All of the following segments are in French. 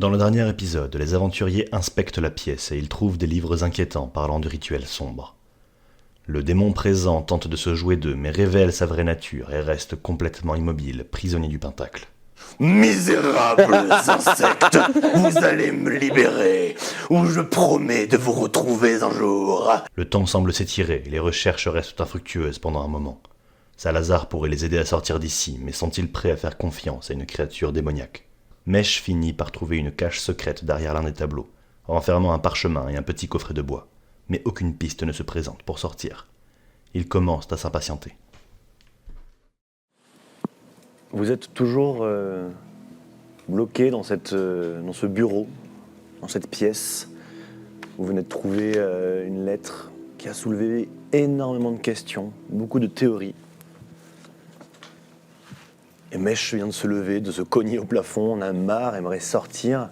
Dans le dernier épisode, les aventuriers inspectent la pièce et ils trouvent des livres inquiétants parlant du rituel sombre. Le démon présent tente de se jouer d'eux mais révèle sa vraie nature et reste complètement immobile, prisonnier du pentacle. Misérables insectes, vous allez me libérer, ou je promets de vous retrouver un jour. Le temps semble s'étirer et les recherches restent infructueuses pendant un moment. Salazar pourrait les aider à sortir d'ici, mais sont-ils prêts à faire confiance à une créature démoniaque ? Mèche finit par trouver une cache secrète derrière l'un des tableaux, renfermant un parchemin et un petit coffret de bois. Mais aucune piste ne se présente pour sortir. Ils commencent à s'impatienter. Vous êtes toujours bloqué dans ce bureau, dans cette pièce. Vous venez de trouver une lettre qui a soulevé énormément de questions, beaucoup de théories. Et Mèche vient de se lever, de se cogner au plafond, on a marre, aimerait sortir.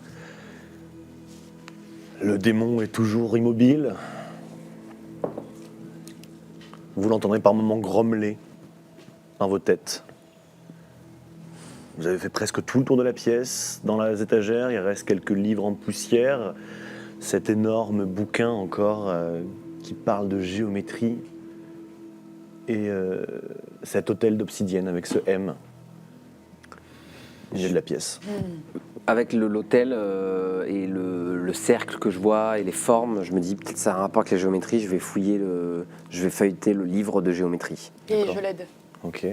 Le démon est toujours immobile. Vous l'entendrez par moments grommeler dans vos têtes. Vous avez fait presque tout le tour de la pièce. Dans les étagères, il reste quelques livres en poussière. Cet énorme bouquin encore qui parle de géométrie. Et cet hôtel d'obsidienne avec ce M. Au milieu de la pièce. Avec l'hôtel et le cercle que je vois et les formes, je me dis peut-être ça a un rapport avec la géométrie, je vais feuilleter le livre de géométrie. Et je l'aide. Ok.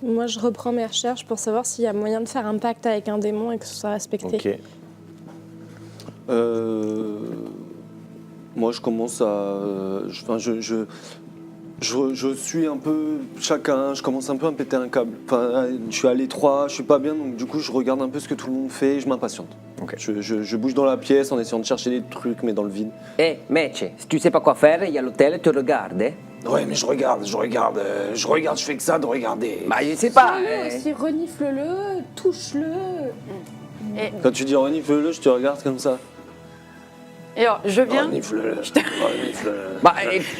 Moi, je reprends mes recherches pour savoir s'il y a moyen de faire un pacte avec un démon et que ce soit respecté. Ok. Moi, je commence à... Je suis un peu chacun, je commence un peu à me péter un câble. Enfin, je suis à l'étroit, je suis pas bien, donc du coup, je regarde un peu ce que tout le monde fait et je m'impatiente. Ok. Je bouge dans la pièce en essayant de chercher des trucs, mais dans le vide. Eh, Mece, si tu sais pas quoi faire, il y a l'hôtel, tu regardes. Ouais, mais je regarde, je fais que ça de regarder. Bah, je sais pas. Tiens-le aussi, renifle-le, touche-le. Quand tu dis renifle-le, je te regarde comme ça. Et alors, je viens, Renifle-le. Bah,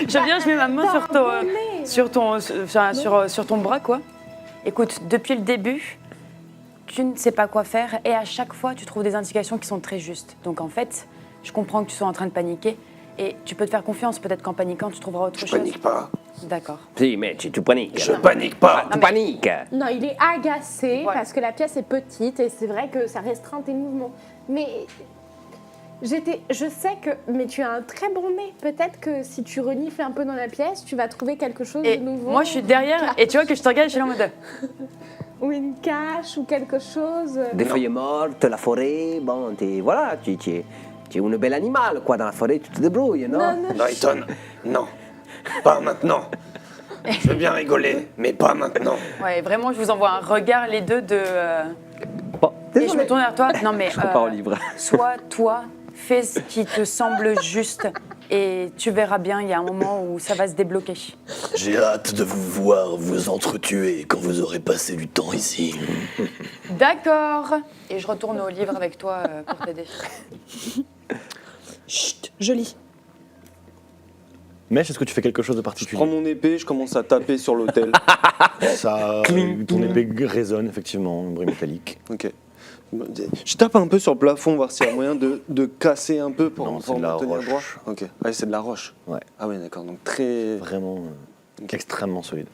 je viens, je mets ma main sur ton bras, quoi. Écoute, depuis le début, tu ne sais pas quoi faire et à chaque fois, tu trouves des indications qui sont très justes. Donc en fait, je comprends que tu sois en train de paniquer et tu peux te faire confiance. Peut-être qu'en paniquant, tu trouveras autre chose. Je panique pas. D'accord. si, Mece, tu paniques. Je panique pas. Tu paniques. Non, il est agacé Voilà. parce que la pièce est petite et c'est vrai que ça restreint tes mouvements. Mais je sais que... Mais tu as un très bon nez. Peut-être que si tu renifles un peu dans la pièce, tu vas trouver quelque chose Et de nouveau. moi, je suis derrière et tu vois que je te regarde et je suis là en mode... Ou une cache ou quelque chose. Des feuilles mortes, la forêt, bon, voilà, tu es une belle animal, quoi, dans la forêt, tu te débrouilles, non? Non, Ethan, non. Pas maintenant. Je veux bien rigoler, mais pas maintenant. Ouais, vraiment, je vous envoie un regard, les deux, de... Bon, Et je désolé. me tourne vers toi. Non, mais... Je compare au livre. Soit toi, fais ce qui te semble juste et tu verras bien, il y a un moment où ça va se débloquer. J'ai hâte de vous voir vous entretuer quand vous aurez passé du temps ici. D'accord. Et je retourne au livre avec toi pour t'aider. Chut, je lis. Mèche, est-ce que tu fais quelque chose de Je prends particulier? mon épée, je commence à taper sur l'hôtel. Ça, ton épée résonne effectivement, un bruit métallique. Ok. Je tape un peu sur le plafond, voir s'il y a moyen de casser un peu pour Non, me c'est de la tenir roche. droit. Ok. Ah, c'est de la roche. Ouais. Ah oui, d'accord. Donc très... Vraiment extrêmement solide.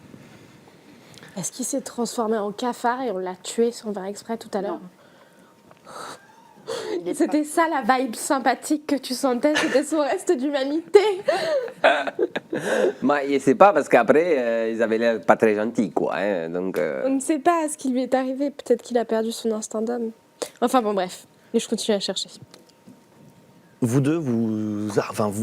Est-ce qu'il s'est transformé en cafard et on l'a tué sans faire exprès tout à l'heure? C'était ça la vibe sympathique que tu sentais, c'était son reste d'humanité. Mais c'est pas parce qu'après, ils avaient l'air pas très gentils, quoi. Hein, donc, On ne sait pas ce qui lui est arrivé, peut-être qu'il a perdu son instinct d'homme. Enfin bon, bref, et je continue à chercher. Vous deux, vous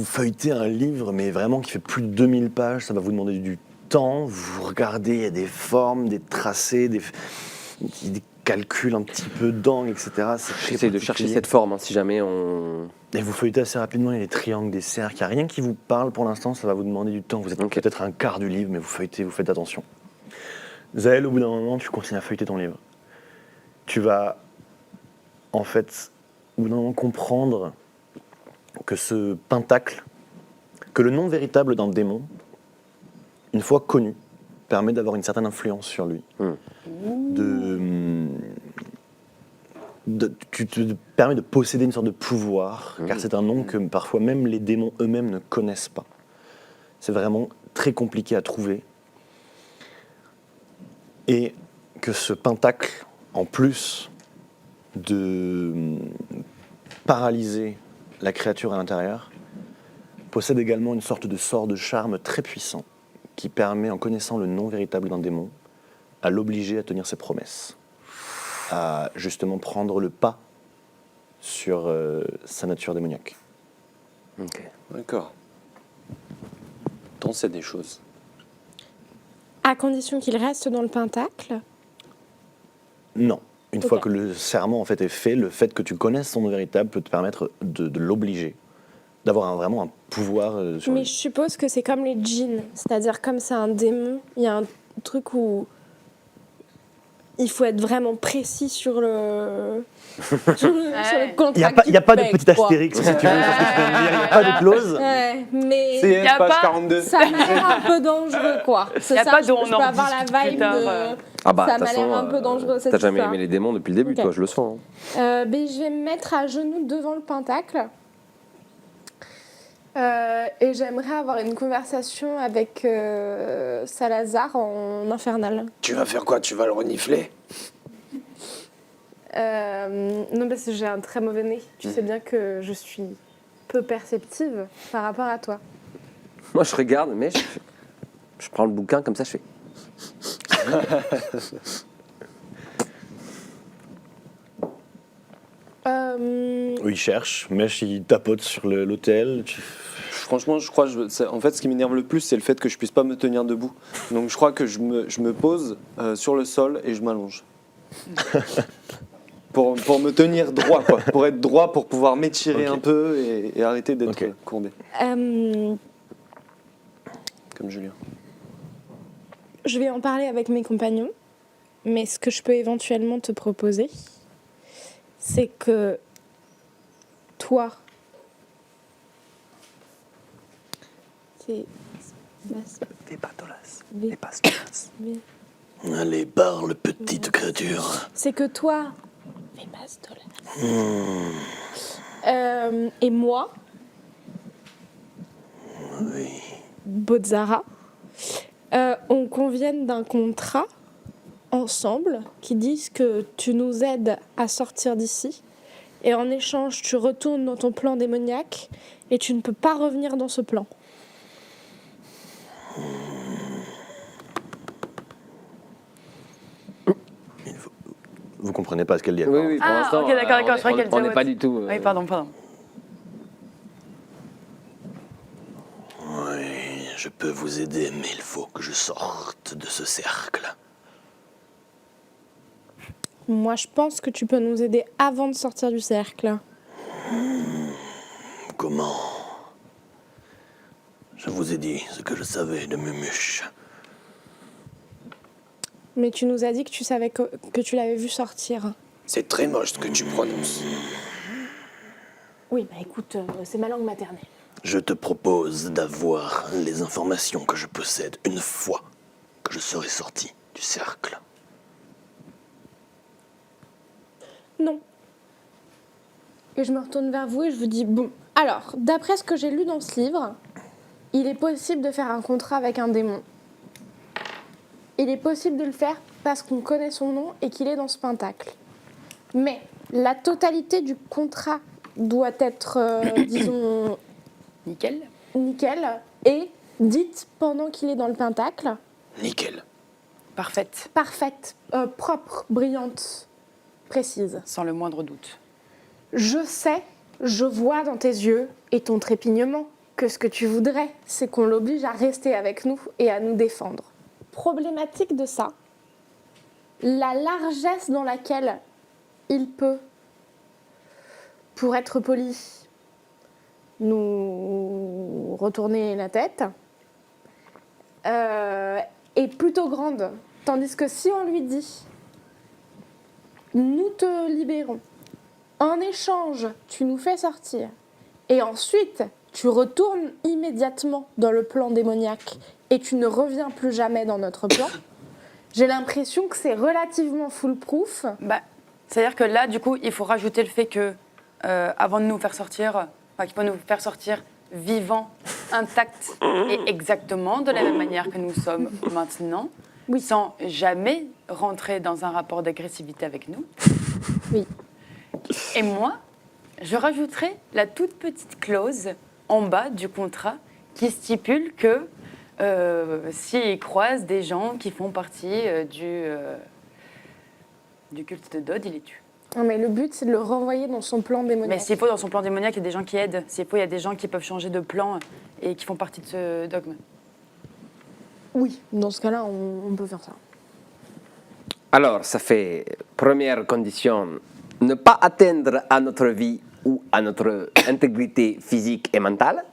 feuilletez un livre, mais vraiment qui fait plus de 2000 pages, ça va vous demander du temps. Vous regardez, il y a des formes, des tracés, des calculs un petit peu d'angle, etc. C'est très j'essaie de chercher particulier. cette forme, hein, si jamais on... Et vous feuilletez assez rapidement, il y a des triangles, des cercles, il n'y a rien qui vous parle pour l'instant, ça va vous demander du temps. Vous êtes Ok. peut-être un quart du livre, mais vous feuilletez, vous faites attention. Zaël, au bout d'un moment, tu continues à feuilleter ton livre. Tu vas, en fait, au bout d'un moment, comprendre que ce pentacle, que le nom véritable d'un démon, une fois connu, permet d'avoir une certaine influence sur lui. tu te permets de posséder une sorte de pouvoir, car c'est un nom que parfois même les démons eux-mêmes ne connaissent pas. C'est vraiment très compliqué à trouver. Et que ce pentacle, en plus de paralyser la créature à l'intérieur, possède également une sorte de sort de charme très puissant qui permet, en connaissant le nom véritable d'un démon, à l'obliger à tenir ses promesses, à justement prendre le pas sur sa nature démoniaque. Ok. D'accord. T'en sais des choses. À condition qu'il reste dans le pentacle. Non. Une Ok. fois que le serment en fait est fait, le fait que tu connaisses son nom véritable peut te permettre de l'obliger, d'avoir vraiment un pouvoir sur Mais lui. je suppose que c'est comme les djinns. C'est-à-dire, comme c'est un démon, il y a un truc où il faut être vraiment précis sur le, sur le contrat. Il n'y a pas de que tu petit fais, quoi. astérix, si tu veux, sur ce que je viens de dire. Il n'y a pas de clause. Ouais, mais CS, Y a page pas- 42. ça m'a l'air un peu dangereux, quoi. C'est Y a ça, pas je de on peux en avoir la rediscute plus vibe tard, de... Ah bah, Ça de toute m'a l'air façon, un peu dangereux, cette T'as jamais histoire. aimé les démons depuis le début, Ok. toi, je le sens. Ben, je vais me mettre à genoux devant le pentacle. Et j'aimerais avoir une conversation avec Salazar en infernal. Tu vas faire quoi? Tu vas le renifler? Non, parce que j'ai un très mauvais nez. Tu sais bien que je suis peu perceptive par rapport à toi. Moi, je regarde, mais je prends le bouquin comme ça, je fais. Oui, il cherche, Mèche, il tapote sur l'hôtel. Franchement, je crois, en fait, ce qui m'énerve le plus, c'est le fait que je puisse pas me tenir debout. Donc, je crois que je me pose sur le sol et je m'allonge. pour me tenir droit, quoi. Pour être droit, pour pouvoir m'étirer Ok. un peu et arrêter d'être Ok. courbé, Euh, comme Julien. je vais en parler avec mes compagnons, mais ce que je peux éventuellement te proposer, c'est que toi, c'est Allez, parle, petite créature. c'est que toi, et moi, Botzara, on convienne d'un contrat ensemble qui dise que tu nous aides à sortir d'ici et en échange tu retournes dans ton plan démoniaque et tu ne peux pas revenir dans ce plan. Vous comprenez pas ce qu'elle dit. Oui, oui, pour Ah, l'instant. ok, d'accord, je crois qu'elle on disait n'est ouais. pas du tout. Oui, pardon. Oui, je peux vous aider, mais il faut que je sorte de ce cercle. Moi je pense que tu peux nous aider avant de sortir du cercle. Comment? Je vous ai dit ce que je savais de Mumuche. Mais tu nous as dit que tu savais que tu l'avais vu sortir. C'est très moche ce que tu prononces. Oui, bah écoute, c'est ma langue maternelle. Je te propose d'avoir les informations que je possède une fois que je serai sorti du cercle. Non. Et je me retourne vers vous et je vous dis, bon, alors, d'après ce que j'ai lu dans ce livre, il est possible de faire un contrat avec un démon. Il est possible de le faire parce qu'on connaît son nom et qu'il est dans ce pentacle. Mais la totalité du contrat doit être, disons, Nickel. nickel et dite pendant qu'il est dans le pentacle. Nickel. Parfaite. Parfaite, propre, brillante, précise. Sans le moindre doute. Je sais, je vois dans tes yeux et ton trépignement que ce que tu voudrais, c'est qu'on l'oblige à rester avec nous et à nous défendre. Problématique de ça, la largesse dans laquelle il peut, pour être poli, nous retourner la tête, est plutôt grande. Tandis que si on lui dit, nous te libérons, en échange, tu nous fais sortir, et ensuite, tu retournes immédiatement dans le plan démoniaque et tu ne reviens plus jamais dans notre plan, j'ai l'impression que c'est relativement foolproof Bah, C'est-à-dire que là, du coup, il faut rajouter le fait que, avant de nous faire sortir, qu'il faut nous faire sortir vivants, intacts et exactement de la même manière que nous sommes maintenant, Oui. sans jamais rentrer dans un rapport d'agressivité avec nous. Oui. Et moi, je rajouterai la toute petite clause en bas du contrat qui stipule que s'il croise des gens qui font partie du culte de Dodd, il les tue. Non, mais le but, c'est de le renvoyer dans son plan Mais démoniaque. s'il faut, dans son plan démoniaque, il y a des gens qui aident. S'il faut, il y a des gens qui peuvent changer de plan et qui font partie de ce dogme. Oui, dans ce cas-là, on peut faire ça. Alors, ça fait première condition, ne pas atteindre à notre vie ou à notre intégrité physique et mentale.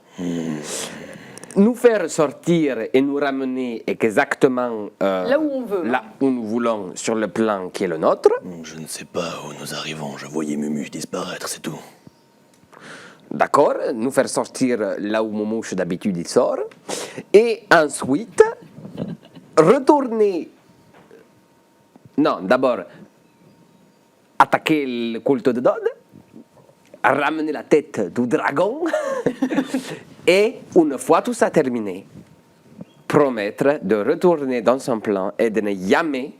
Nous faire sortir et nous ramener exactement Là où on veut. là où nous voulons sur le plan qui est le nôtre. Je ne sais pas où nous arrivons. Je voyais Mumu disparaître, c'est tout. D'accord, nous faire sortir là où Momouche d'habitude il sort. Et ensuite, retourner. Non, d'abord, attaquer le culte de Dodd, ramener la tête du dragon, et une fois tout ça terminé, promettre de retourner dans son plan et de ne jamais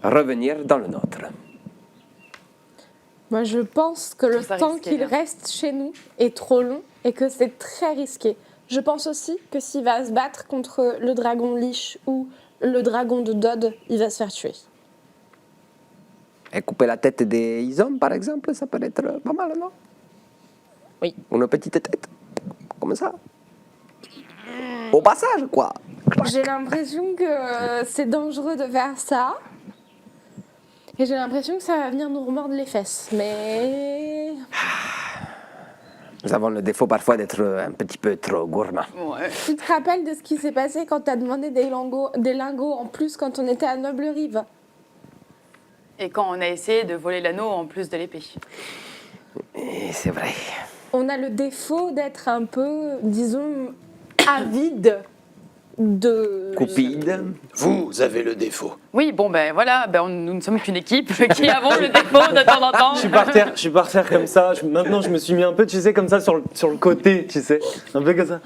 revenir dans le nôtre. Moi, je pense que le Ça temps risqué, qu'il là. reste chez nous est trop long et que c'est très risqué. Je pense aussi que s'il va se battre contre le dragon Lich ou le dragon de Dodd, il va se faire tuer. Et couper la tête des hommes, par exemple, ça peut être pas mal, non? Oui. Une petite tête, comme ça. Au passage, quoi. J'ai l'impression que c'est dangereux de faire ça. Et j'ai l'impression que ça va venir nous remordre les fesses. Mais Nous avons le défaut parfois d'être un petit peu trop gourmands. Ouais. tu te rappelles de ce qui s'est passé quand t'as demandé des lingots en plus quand on était à Noble Rive? Et quand on a essayé de voler l'anneau en plus de l'épée. Et c'est vrai. On a le défaut d'être un peu, disons, avide de... Cupide. Vous avez le défaut. Oui, bon, ben voilà, nous ne sommes qu'une équipe qui avons le défaut de temps en temps. Je suis par terre comme ça. Maintenant, je me suis mis un peu, tu sais, comme ça sur le côté, tu sais. Un peu comme ça.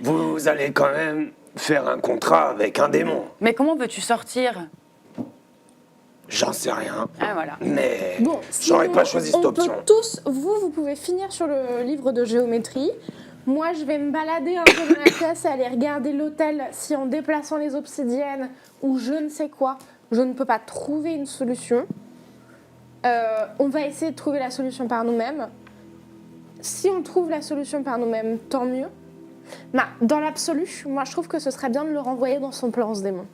Vous allez quand même faire un contrat avec un démon. Mais comment veux-tu sortir? J'en sais rien. Ah, voilà. Mais Bon, j'aurais sinon, pas choisi cette on option. peut tous, vous pouvez finir sur le livre de géométrie. Moi, je vais me balader un peu dans la pièce et aller regarder l'hôtel si en déplaçant les obsidiennes ou je ne sais quoi, je ne peux pas trouver une solution. On va essayer de trouver la solution par nous-mêmes. Si on trouve la solution par nous-mêmes, tant mieux. Mais dans l'absolu, moi, je trouve que ce serait bien de le renvoyer dans son plan, ce démon.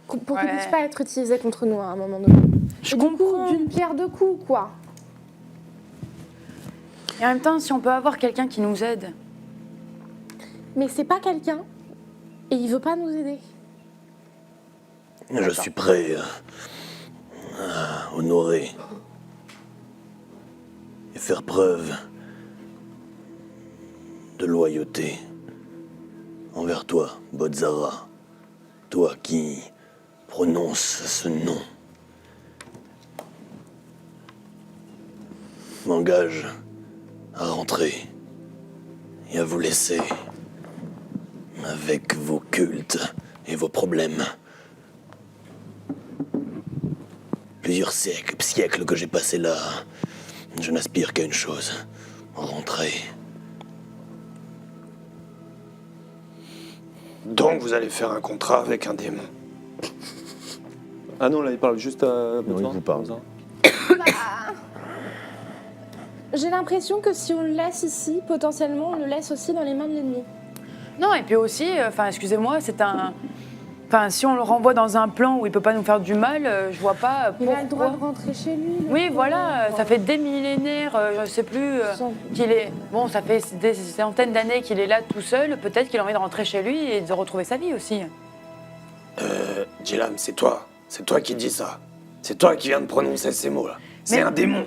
Pour qu'il Ouais. puisse pas être utilisé contre nous à un moment donné. Je Et du coup, comprends. d'une pierre deux coups, quoi. Et en même temps, si on peut avoir quelqu'un qui nous aide. Mais c'est pas quelqu'un et il veut pas nous aider. Je suis prêt à honorer et faire preuve de loyauté envers toi, Bodzara. Toi qui prononces ce nom. M'engage à rentrer et à vous laisser avec vos cultes et vos problèmes. Plusieurs siècles que j'ai passés là, je n'aspire qu'à une chose, rentrer. Donc vous allez faire un contrat avec un démon. Ah non, là, il parle juste à. Non, il vous parle. comme ça. J'ai l'impression que si on le laisse ici, potentiellement, on le laisse aussi dans les mains de l'ennemi. Non, et puis aussi, excusez-moi, c'est un. Enfin, si on le renvoie dans un plan où il peut pas nous faire du mal, je vois pas Il pourquoi. a le droit de rentrer chez lui. le Oui, pauvre. voilà, ça fait des millénaires, je sais plus, Sans- qu'il est. Bon, ça fait des centaines d'années qu'il est là tout seul. Peut-être qu'il a envie de rentrer chez lui et de retrouver sa vie aussi. Jilam, c'est toi. C'est toi qui dis ça. C'est toi qui viens de prononcer ces mots-là. C'est Mais- un démon.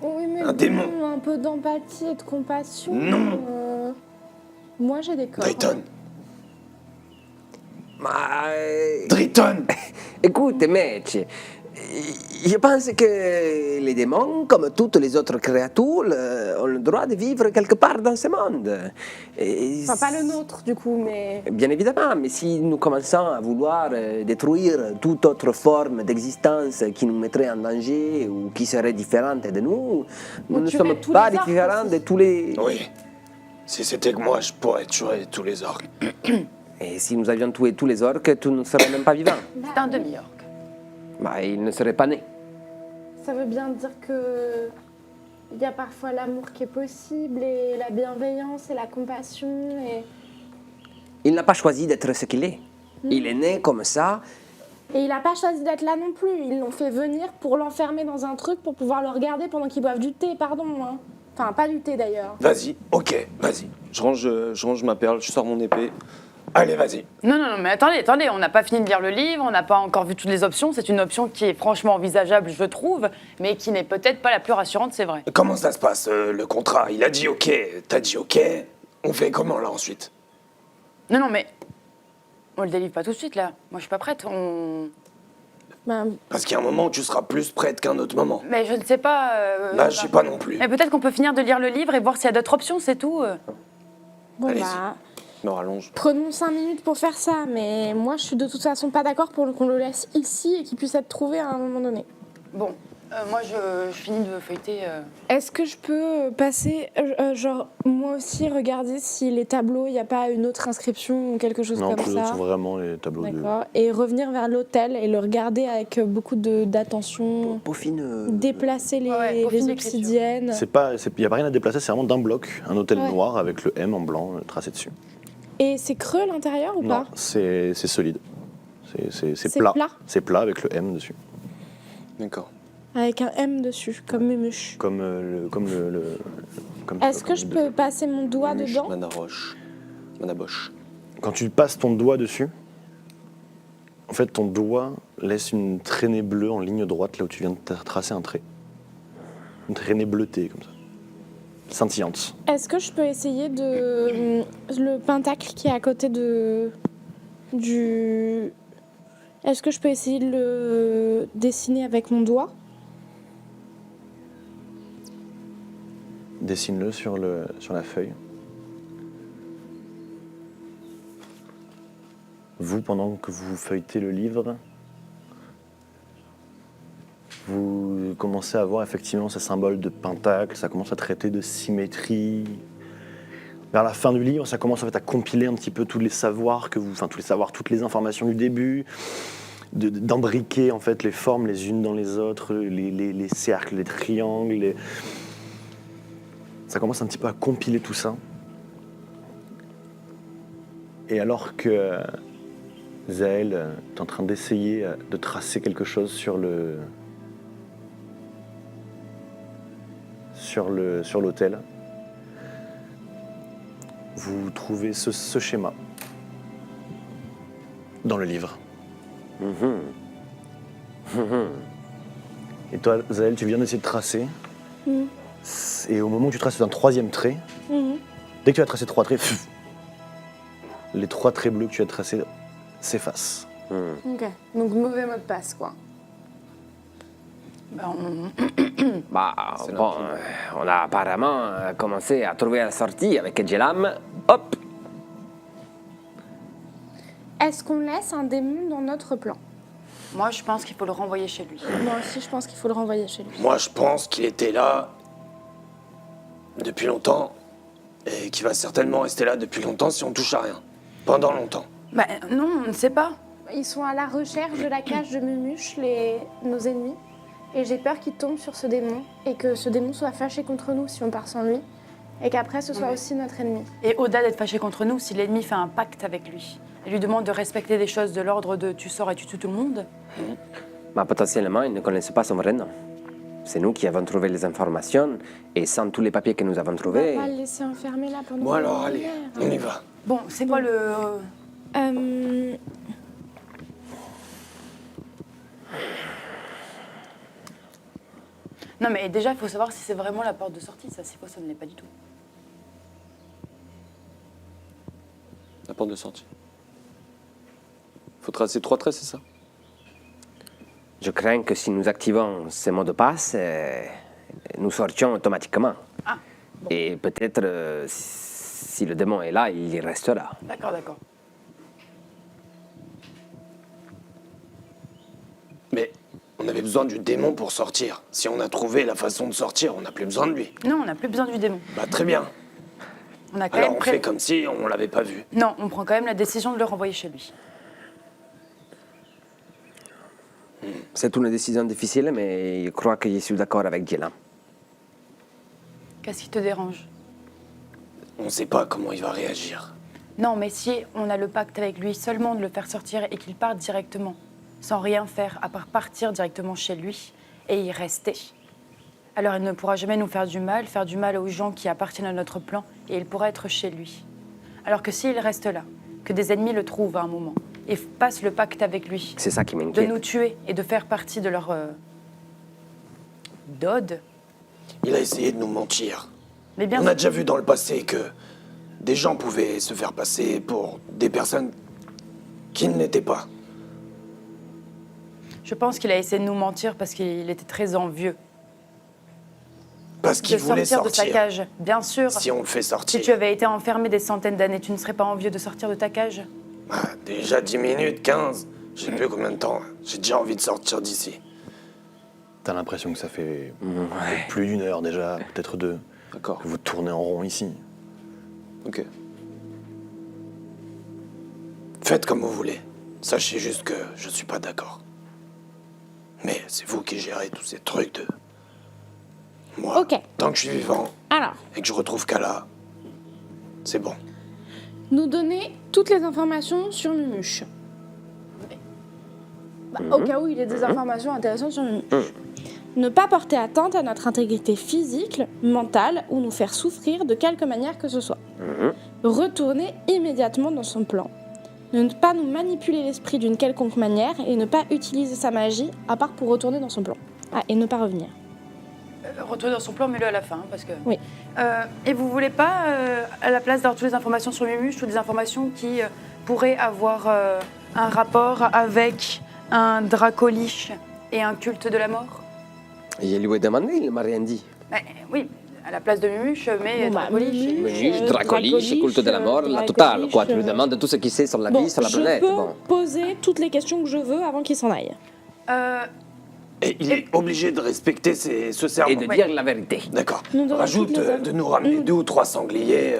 Oui, mais Un démon. bon, un peu d'empathie et de compassion. Non. Moi, j'ai des corps. Driton. Ma... Driton. Écoute, mec, Je pense que les démons, comme toutes les autres créatures, ont le droit de vivre quelque part dans ce monde. Et Enfin, pas le nôtre, du coup, mais... Bien évidemment, mais si nous commençons à vouloir détruire toute autre forme d'existence qui nous mettrait en danger ou qui serait différente de nous, nous ne tuerait sommes tous pas les orques différents aussi. de tous les... Oui. Si c'était que moi, je pourrais tuer tous les orques. Et si nous avions tué tous les orques, tu ne serais même pas vivant. C'est un demi-orc. Bah, il ne serait pas né. Ça veut bien dire que il y a parfois l'amour qui est possible et la bienveillance et la compassion et Il n'a pas choisi d'être ce qu'il est. Il est né comme ça. il n'a pas choisi d'être là non plus. Ils l'ont fait venir pour l'enfermer dans un truc pour pouvoir le regarder pendant qu'ils boivent du thé, pardon. Hein. Enfin, pas du thé d'ailleurs. Vas-y, ok, vas-y. Je range ma perle, je sors mon épée. Allez, vas-y. Non, non, non, mais attendez, on n'a pas fini de lire le livre, on n'a pas encore vu toutes les options. C'est une option qui est franchement envisageable, je trouve, mais qui n'est peut-être pas la plus rassurante, c'est vrai. Comment ça se passe, le contrat? Il a dit ok, t'as dit ok. On fait comment là ensuite? Non, non, mais on le délivre pas tout de suite, là. Moi, je suis pas prête. Ben, Parce qu'il y a un moment où tu seras plus prête qu'un autre moment. Mais je ne sais pas. Là, je sais pas non plus. Mais peut-être qu'on peut finir de lire le livre et voir s'il y a d'autres options, c'est tout. bon, Allez-y. bah, Je me rallonge. prenons 5 minutes pour faire ça, mais moi je suis de toute façon pas d'accord pour qu'on le laisse ici et qu'il puisse être trouvé à un moment donné. Bon, moi, je finis de feuilleter. Est-ce que je peux passer, genre, moi aussi, regarder si les tableaux, il n'y a pas une autre inscription ou quelque chose Non, comme tous les autres ça? sont vraiment les tableaux de... D'accord. Et revenir vers l'hôtel et le regarder avec beaucoup d'attention. Peaufine. Déplacer Ouais, les peaufine l'écriture. obsidiennes. Il n'y a pas rien à déplacer, c'est vraiment d'un bloc, un hôtel Ouais. noir avec le M en blanc tracé dessus. Et c'est creux à l'intérieur ou Non, pas? c'est solide. C'est C'est plat. plat. C'est plat avec le M dessus. D'accord. Avec un M dessus, comme Mémuche. Comme Est-ce que je peux passer mon doigt Muche, dedans? Mana Roche. Mana Bosch. Quand tu passes ton doigt dessus, en fait, ton doigt laisse une traînée bleue en ligne droite là où tu viens de tracer un trait. Une traînée bleutée comme ça. Scintillante. Est-ce que je peux essayer de... le pentacle qui est à côté du... Est-ce que je peux essayer de le dessiner avec mon doigt? Dessine-le sur la feuille. Vous, pendant que vous feuilletez le livre, vous commencez à voir effectivement ces symboles de pentacle, ça commence à traiter de symétrie. Vers la fin du livre, ça commence en fait à compiler un petit peu tous les savoirs toutes les informations du début, d'embriquer en fait les formes les unes dans les autres, les cercles, les triangles. Ça commence un petit peu à compiler tout ça. Et alors que Zaël est en train d'essayer de tracer quelque chose sur l'autel, vous trouvez ce schéma dans le livre. Et toi, Zaël, tu viens d'essayer de tracer. Mhm. Et au moment où tu traces un troisième trait, Mhm. dès que tu as tracé 3 traits, les 3 traits bleus que tu as tracés s'effacent. Ok. Donc mauvais mot de passe, quoi. Bah, Bah, C'est bon, limpide. on a apparemment commencé à trouver la sortie avec Jelam. Hop. Est-ce qu'on laisse un démon dans notre plan? moi, je pense qu'il faut le renvoyer chez lui. Moi aussi, je pense qu'il faut le renvoyer chez lui. Moi, je pense qu'il était là depuis longtemps et qu'il va certainement rester là depuis longtemps si on touche à rien. Pendant longtemps. Bah, non, on ne sait pas. Ils sont à la recherche de la cage de Mumuche, nos ennemis. Et j'ai peur qu'ils tombent sur ce démon et que ce démon soit fâché contre nous si on part sans lui. Et qu'après, ce soit Ouais. aussi notre ennemi. Et au-delà d'être fâché contre nous, si l'ennemi fait un pacte avec lui et lui demande de respecter des choses de l'ordre de tu sors et tu tues tout le monde, Bah, potentiellement, ils ne connaissent pas son vrai nom. C'est nous qui avons trouvé les informations et sans tous les papiers que nous avons On trouvés. va pas le laisser enfermer là pendant Bon alors, une allez, heure. on y va. bon, c'est quoi le. Non, mais déjà, il faut savoir si c'est vraiment la porte de sortie. Ça, c'est faux, ça ne l'est pas du tout. La porte de sortie. Faut tracer 3 traits, c'est ça? Je crains que si nous activons ce mot de passe, nous sortions automatiquement. Ah, Et peut-être, si le démon est là, il y restera. d'accord, d'accord. Mais on avait besoin du démon pour sortir. Si on a trouvé la façon de sortir, on n'a plus besoin de lui. Non, on n'a plus besoin du démon. Bah très bien. On a quand Alors même on fait comme si on l'avait pas vu. Non, on prend quand même la décision de le renvoyer chez lui. C'est une décision difficile, mais je crois que je suis d'accord avec Dylan. Qu'est-ce qui te dérange? On sait pas comment il va réagir. Non, mais si on a le pacte avec lui seulement de le faire sortir et qu'il parte directement, sans rien faire à part partir directement chez lui et y rester, alors il ne pourra jamais nous faire du mal aux gens qui appartiennent à notre plan, et il pourra être chez lui. Alors que s'il reste là, que des ennemis le trouvent à un moment et passent le pacte avec lui, C'est ça qui de m'inquiète. nous tuer et de faire partie de leur dode, Il a essayé de nous mentir. mais bien On a déjà vu dans le passé que des gens pouvaient se faire passer pour des personnes qui ne l'étaient pas. je pense qu'il a essayé de nous mentir parce qu'il était très envieux Parce de qu'il voulait sortir de sa sortir. cage. Bien sûr. Si on le fait Si sortir. tu avais été enfermé des centaines d'années, tu ne serais pas envieux de sortir de ta cage? Ah, déjà 10 minutes, 15. Je sais plus combien de temps. J'ai déjà envie de sortir d'ici. T'as l'impression que ça fait plus d'une heure déjà, peut-être 2, D'accord. que vous tournez en rond ici. Ok. Faites comme vous voulez. Sachez juste que je suis pas d'accord. Mais c'est vous qui gérez tous ces trucs de... Moi, Ok. tant que je suis vivant Alors, et que je retrouve Kala, c'est bon. nous donner toutes les informations sur Mumuche. Bah, au cas où il y ait des informations intéressantes sur Mumuche. Ne pas porter atteinte à notre intégrité physique, mentale ou nous faire souffrir de quelque manière que ce soit. Retourner immédiatement dans son plan. Ne pas nous manipuler l'esprit d'une quelconque manière et ne pas utiliser sa magie à part pour retourner dans son plan. Ah, et ne pas revenir. Retourner dans son plan, mets-le à la fin, hein, parce que... Oui. Et vous voulez pas, à la place d'avoir toutes les informations sur Mumuche, toutes les informations qui pourraient avoir un rapport avec un dracoliche et un culte de la mort? Je lui ai demandé, il ne m'a rien dit. Oui, à la place de Mumuche, mais Bon, bah, dracoliche. Mumuche, Mumuche, Dracoliche, culte de la mort, la Dracoliche, totale, quoi. Tu lui demandes tout ce qu'il sait sur la vie, sur la planète. je peux Bon. poser toutes les questions que je veux avant qu'il s'en aille. Et il est obligé de respecter ce serment. Et de dire la vérité. D'accord. Nous devons Rajoute toutes les hommes. de nous ramener 2 ou 3 sangliers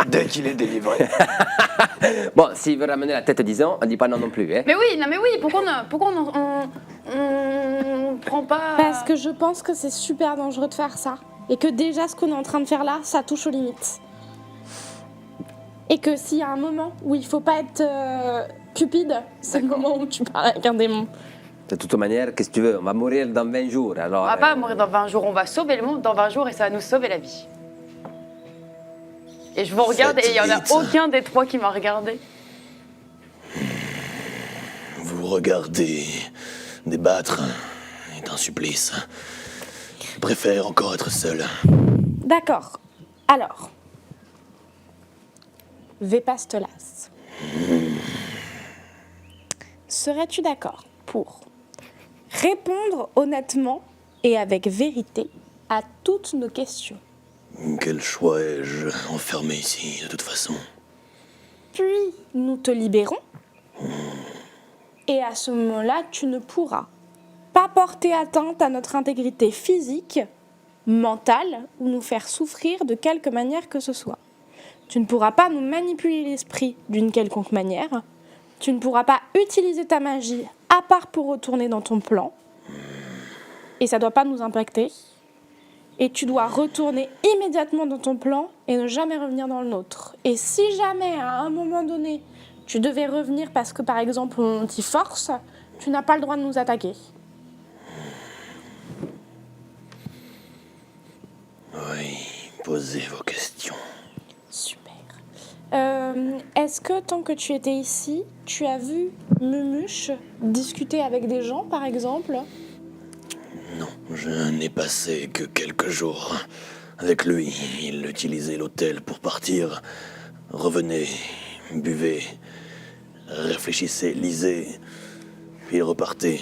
dès qu'il est délivré. Bon, s'il veut ramener la tête, disons, on ne dit pas non non plus. Hein. Mais oui, pourquoi on prend pas... Parce que je pense que c'est super dangereux de faire ça. Et que déjà, ce qu'on est en train de faire là, ça touche aux limites. Et que s'il y a un moment où il faut pas être cupide, c'est le moment où tu parles avec un démon. De toute manière, qu'est-ce que tu veux? On va mourir dans 20 jours. Alors, On va pas mourir dans 20 jours, on va sauver le monde dans 20 jours et ça va nous sauver la vie. Et je vous regarde et il n'y en a vite. aucun des 3 qui m'a regardé. Vous regardez débattre est un supplice. Je préfère encore être seul. D'accord. Alors. Vépastolas. Serais-tu d'accord pour répondre honnêtement et avec vérité à toutes nos questions? Quel choix ai-je enfermé ici, de toute façon? Puis nous te libérons. Et à ce moment-là, tu ne pourras pas porter atteinte à notre intégrité physique, mentale, ou nous faire souffrir de quelque manière que ce soit. Tu ne pourras pas nous manipuler l'esprit d'une quelconque manière. Tu ne pourras pas utiliser ta magie à part pour retourner dans ton plan. Et ça ne doit pas nous impacter. Et tu dois retourner immédiatement dans ton plan et ne jamais revenir dans le nôtre. Et si jamais, à un moment donné, tu devais revenir parce que, par exemple, on t'y force, tu n'as pas le droit de nous attaquer. Oui, posez vos questions. Super. Est-ce que, tant que tu étais ici, tu as vu Mumuche discuter avec des gens, par exemple? Non, je n'ai passé que quelques jours avec lui. Il utilisait l'hôtel pour partir. Revenait, buvait, réfléchissait, lisait. Puis il repartait.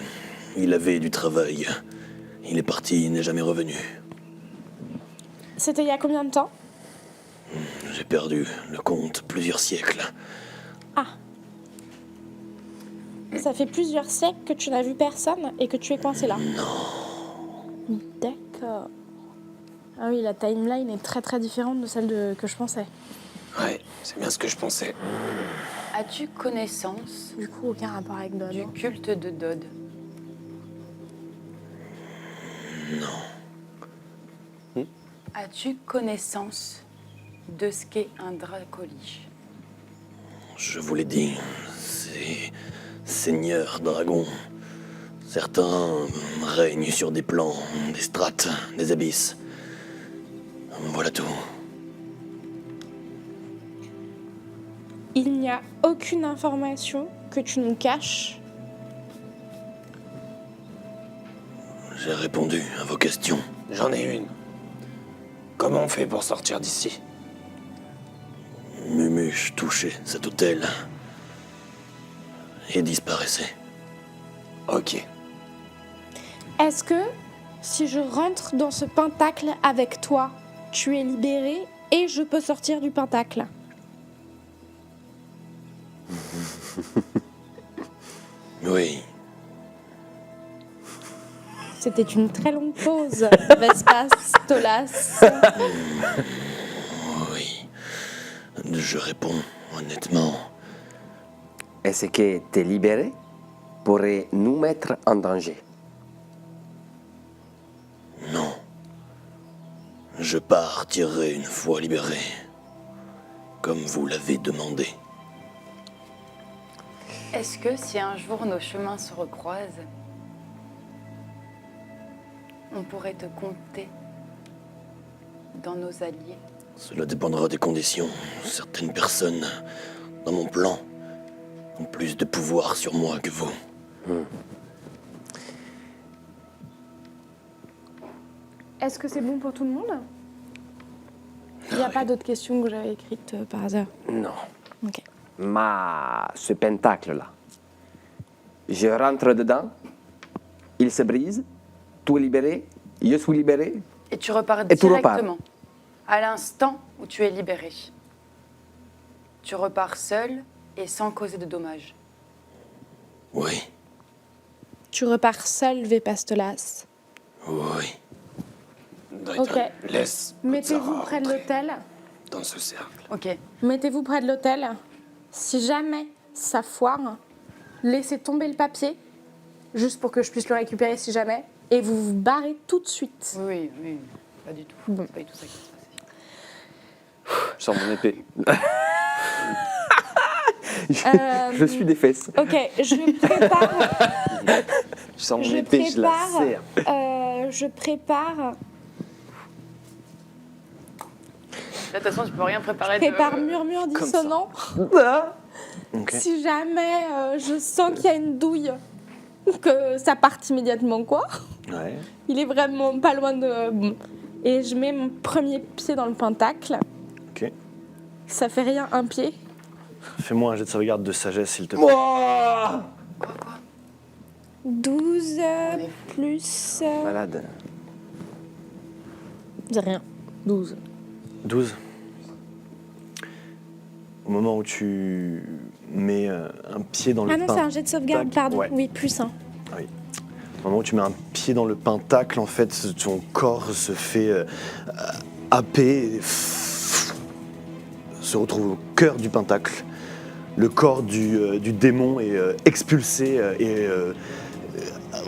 Il avait du travail. Il est parti, il n'est jamais revenu. C'était il y a combien de temps? J'ai perdu le compte, plusieurs siècles. Ça fait plusieurs siècles que tu n'as vu personne et que tu es coincé là. Non. D'accord. Ah oui, la timeline est très très différente de celle que je pensais. Ouais, c'est bien ce que je pensais. As-tu connaissance Du coup, aucun rapport avec Dodd. du culte de Dodd? Non. As-tu connaissance de ce qu'est un dracoliche? Je vous l'ai dit, c'est Seigneur Dragon. Certains règnent sur des plans, des strates, des abysses. Voilà tout. Il n'y a aucune information que tu nous caches. J'ai répondu à vos questions. J'en ai une. Comment on fait pour sortir d'ici? Mumuche touchait cet hôtel et disparaissait. Ok. Est-ce que si je rentre dans ce pentacle avec toi, tu es libéré et je peux sortir du pentacle? Oui, C'était une très longue pause, Vespas Stolas. oui. Je réponds honnêtement. Est-ce que t'es libéré pourrait nous mettre en danger? Non. Je partirai une fois libéré, comme vous l'avez demandé. Est-ce que si un jour nos chemins se recroisent, on pourrait te compter dans nos alliés? Cela dépendra des conditions. Certaines personnes, dans mon plan, ont plus de pouvoir sur moi que vous. Est-ce que c'est bon pour tout le monde? Il n'y a pas d'autres questions que j'avais écrites par hasard. Non. Ok. Ce pentacle-là, je rentre dedans, il se brise, tout est libéré, je suis libéré. Et tu repars Et tu repars. directement, à l'instant où tu es libéré. Tu repars seul et sans causer de dommages. Oui, Tu repars seul, Vespas Stolas. oui. Drayton, Ok. laisse Mettez-vous Sarah près de entrer l'hôtel. dans ce cercle. Ok. Mettez-vous près de l'hôtel. Si jamais ça foire, laissez tomber le papier, juste pour que je puisse le récupérer si jamais, et vous vous barrez tout de suite. Oui, oui, pas du tout. Bon. C'est pas du tout ça qui se passe. Je sors mon épée. Je suis des fesses. Ok, je prépare. Je sors mon Je épée, je la prépare. serre. Je prépare. Là, de toute façon, tu peux rien préparer. Prépare murmure dissonant. Ok. Si jamais je sens qu'il y a une douille, que ça parte immédiatement, quoi. Ouais. Il est vraiment pas loin de. Bon. Et je mets mon premier pied dans le pentacle. Ok. Ça fait rien, un pied. Fais-moi un jet de sauvegarde de sagesse, s'il te plaît. Oh 12 plus. Malade. C'est rien. 12. 12. Au moment où tu mets un pied dans le Ah non, c'est un jet de sauvegarde, pentacle, pardon. ouais. Oui, plus 1. Au moment où tu mets un pied dans le pentacle, en fait, ton corps se fait happer, se retrouve au cœur du pentacle. Le corps du démon est expulsé et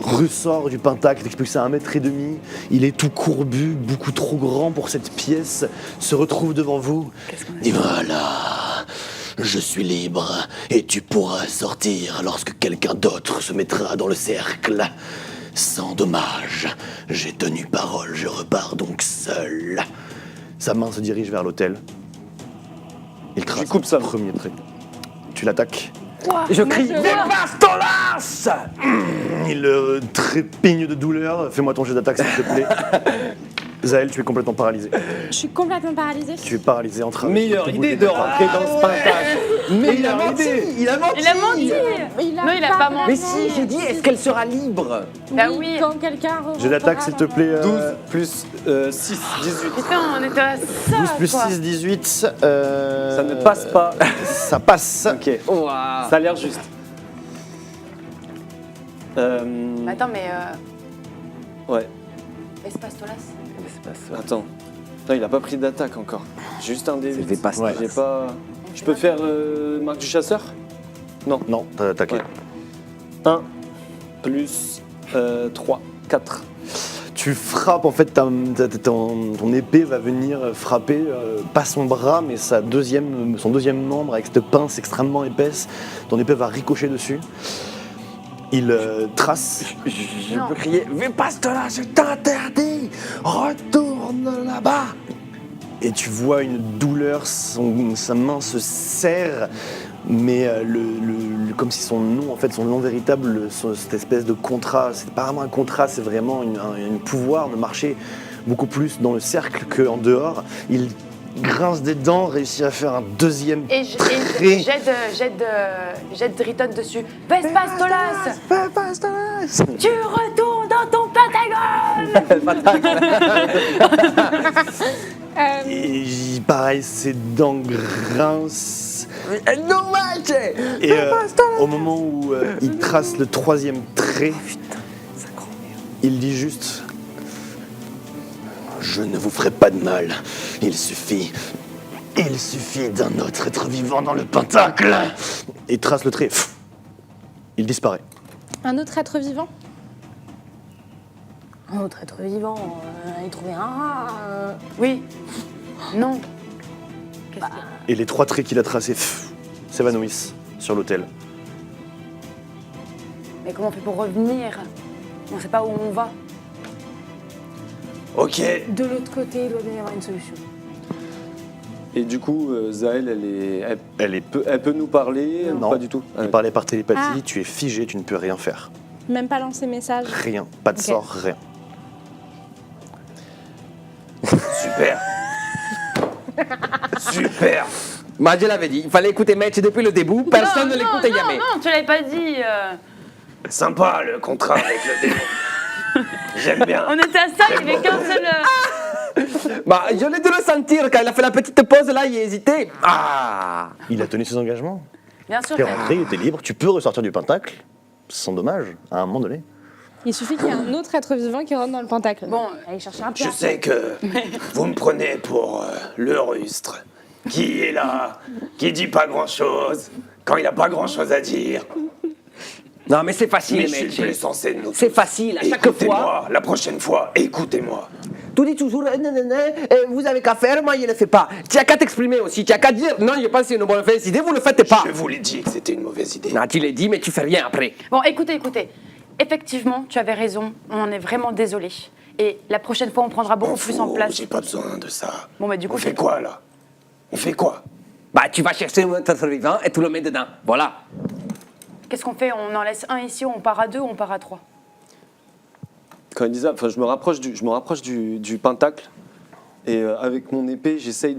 ressort du pentacle, est expulsé à 1,5 m. Il est tout courbu, beaucoup trop grand pour cette pièce, se retrouve devant vous. Qu'est-ce qu'on a Dis voilà, je suis libre et tu pourras sortir lorsque quelqu'un d'autre se mettra dans le cercle. Sans dommage, j'ai tenu parole, je repars donc seul. Sa main se dirige vers l'hôtel. Il trace coupe sa le main. premier trait. Tu l'attaques. Je crie. Il trépigne de douleur. Fais-moi ton jet d'attaque s'il te plaît. Zaël, tu es complètement paralysé. Je suis complètement paralysée. Tu es paralysé en train Meilleure idée de rentrer dans ce pentacle. Il a menti. Il a menti. Non, il a pas menti. Mais si, j'ai dit, est-ce qu'elle sera libre? Bah oui. Quand quelqu'un J'ai l'attaque, s'il te plaît. 12 plus 6, 18. Putain, on était à ça. 12 plus quoi. 6, 18. Ça ne passe pas. Ça passe. Ok, Ouah. ça a l'air juste. Attends, mais Ouais, espace Tolas. attends. Non, il a pas pris d'attaque encore. Juste un D8. C'était pas ça. Ouais. J'ai pas. Je peux faire marque du chasseur? Non, t'as attaqué. Ouais. 1 plus 3, 4. Tu frappes, en fait, ton épée va venir frapper, pas son bras, mais son deuxième membre avec cette pince extrêmement épaisse. Ton épée va ricocher dessus. Il trace. Je peux crier, Vipastola, je t'interdis, retourne là-bas. Et tu vois une douleur, sa main se serre, mais comme si son nom, en fait, son nom véritable, cette espèce de contrat, c'est pas vraiment un contrat, c'est vraiment un pouvoir de marcher beaucoup plus dans le cercle qu'en dehors. Il grince des dents, réussit à faire un deuxième Et je trait. jette Driton dessus. Vespas Tolas, Vipastola. tu retournes dans ton Pentagone. Et pareil, ses dents grincent. Dommage. Et au moment où il trace le troisième trait, il dit juste: je ne vous ferai pas de mal. Il suffit d'un autre être vivant dans le pentacle. Et il trace le trait. Pff, il disparaît. Un autre être vivant. Un autre être vivant, il trouvait un rat. Oui. Non. Qu'est-ce qu'il y a Et les trois traits qu'il a tracés pff, s'évanouissent sur l'autel. Mais comment on fait pour revenir? On sait pas où on va. Ok. De l'autre côté, il doit y avoir une solution. Et du coup, Zaël, elle peut nous parler? Non. Pas du tout. Il parlait par télépathie, Ah. tu es figé, tu ne peux rien faire. Même pas lancer message. Rien, pas de Ok. sort, rien. Super. Super. Moi, je l'avais dit, il fallait écouter Match depuis le début, personne ne l'écoutait jamais. Non, tu l'avais pas dit. Sympa le contrat avec le démon. J'aime bien. On était à ça, il n'y avait qu'un seul. Bah, je l'ai dû le sentir quand il a fait la petite pause là, il a hésité. Ah. Il a tenu ses engagements. Bien sûr. Tu es rentré, il était libre, tu peux ressortir du pentacle, sans dommage, à un moment donné. Il suffit qu'il y ait un autre être vivant qui rentre dans le pentacle. Bon, allez chercher un Je plat. sais que vous me prenez pour le rustre qui est là, qui dit pas grand-chose, quand il a pas grand-chose à dire. Non, mais c'est facile, Mais je suis Match. le plus sensé de nous C'est tous. facile, à chaque fois. Écoutez-moi, la prochaine fois, écoutez-moi. Tu dis toujours, vous avez qu'à faire, moi je ne le fais pas. Tu n'as qu'à t'exprimer aussi, tu n'as qu'à dire, non, je pense que c'est une bonne idée, vous ne le faites pas. Je vous l'ai dit que c'était une mauvaise idée. Non, tu l'as dit, mais tu fais rien après. Bon, écoutez. Effectivement, tu avais raison. On en est vraiment désolé. Et la prochaine fois, on prendra beaucoup M'en plus en fous, place. J'ai pas besoin de ça. Bon, bah, du coup, on fait c'est- quoi là? On fait quoi? Bah, tu vas chercher un être vivant et tu le mets dedans. Voilà. Qu'est-ce qu'on fait? On en laisse un ici, on part à 2 ou on part à 3? Quand Elisa, enfin, je me rapproche du pentacle et avec mon épée, j'essaye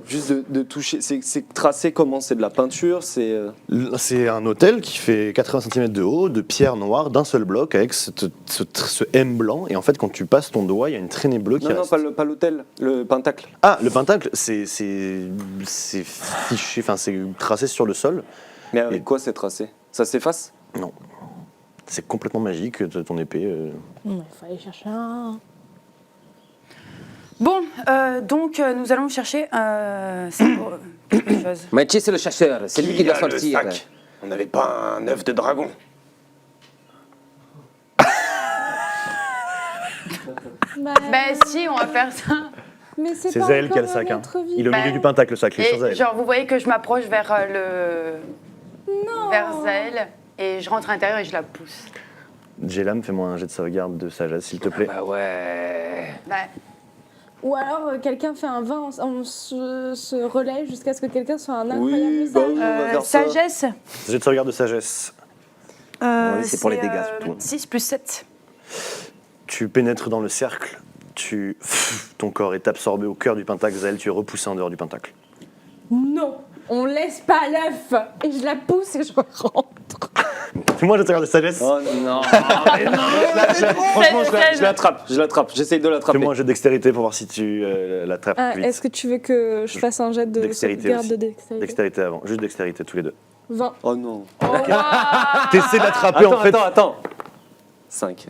juste de toucher. C'est tracé comment? C'est de la peinture? C'est un hôtel qui fait 80 cm de haut, de pierre noire, d'un seul bloc, avec ce M blanc. Et en fait, quand tu passes ton doigt, il y a une traînée bleue qui Non, reste. pas l'hôtel, le pentacle. Ah, le pentacle, c'est fiché, enfin c'est tracé sur le sol. Mais avec Et- quoi c'est tracé? Ça s'efface? Non. C'est complètement magique, ton épée. Il faut aller chercher un. Bon, donc nous allons chercher quelque chose. Mathieu, c'est le chasseur, c'est lui qui doit a le sortir. sac? On n'avait pas un œuf de dragon? Bah, Si, on va faire ça. mais c'est C'est pas Zaël qui a le encore sac. un Hein. être vivant. Il est au milieu du pentacle, le sac, il est sur Et Zaël. genre, vous voyez que je m'approche vers Non. vers Zaël et je rentre à l'intérieur et je la pousse. Jelam, fais-moi un jet de sauvegarde de sagesse, s'il te plaît. Bah ouais. Bah, Ou alors quelqu'un fait un 20, on se relaie jusqu'à ce que quelqu'un soit un Oui, incroyable bah sage. oui, on va faire ça. sagesse. Jet de sauvegarde de sagesse. Oui, c'est pour les dégâts, surtout. 6 plus 7. Tu pénètres dans le cercle, ton corps est absorbé au cœur du pentacle. Zael, tu es repoussé en dehors du pentacle. Non, on laisse pas l'œuf. Et je la pousse et je rentre. Fais-moi un jet de sagesse. Oh non. Franchement, je l'attrape. J'essaye de l'attraper. Fais-moi un jet de dextérité pour voir si tu l'attrapes Ah, vite. est-ce que tu veux que je fasse un jet de Dextérité sauvegarde aussi. de dextérité Dextérité avant. Juste dextérité tous les deux. 20. Oh non. T'essaies de l'attraper en fait. Attends. 5.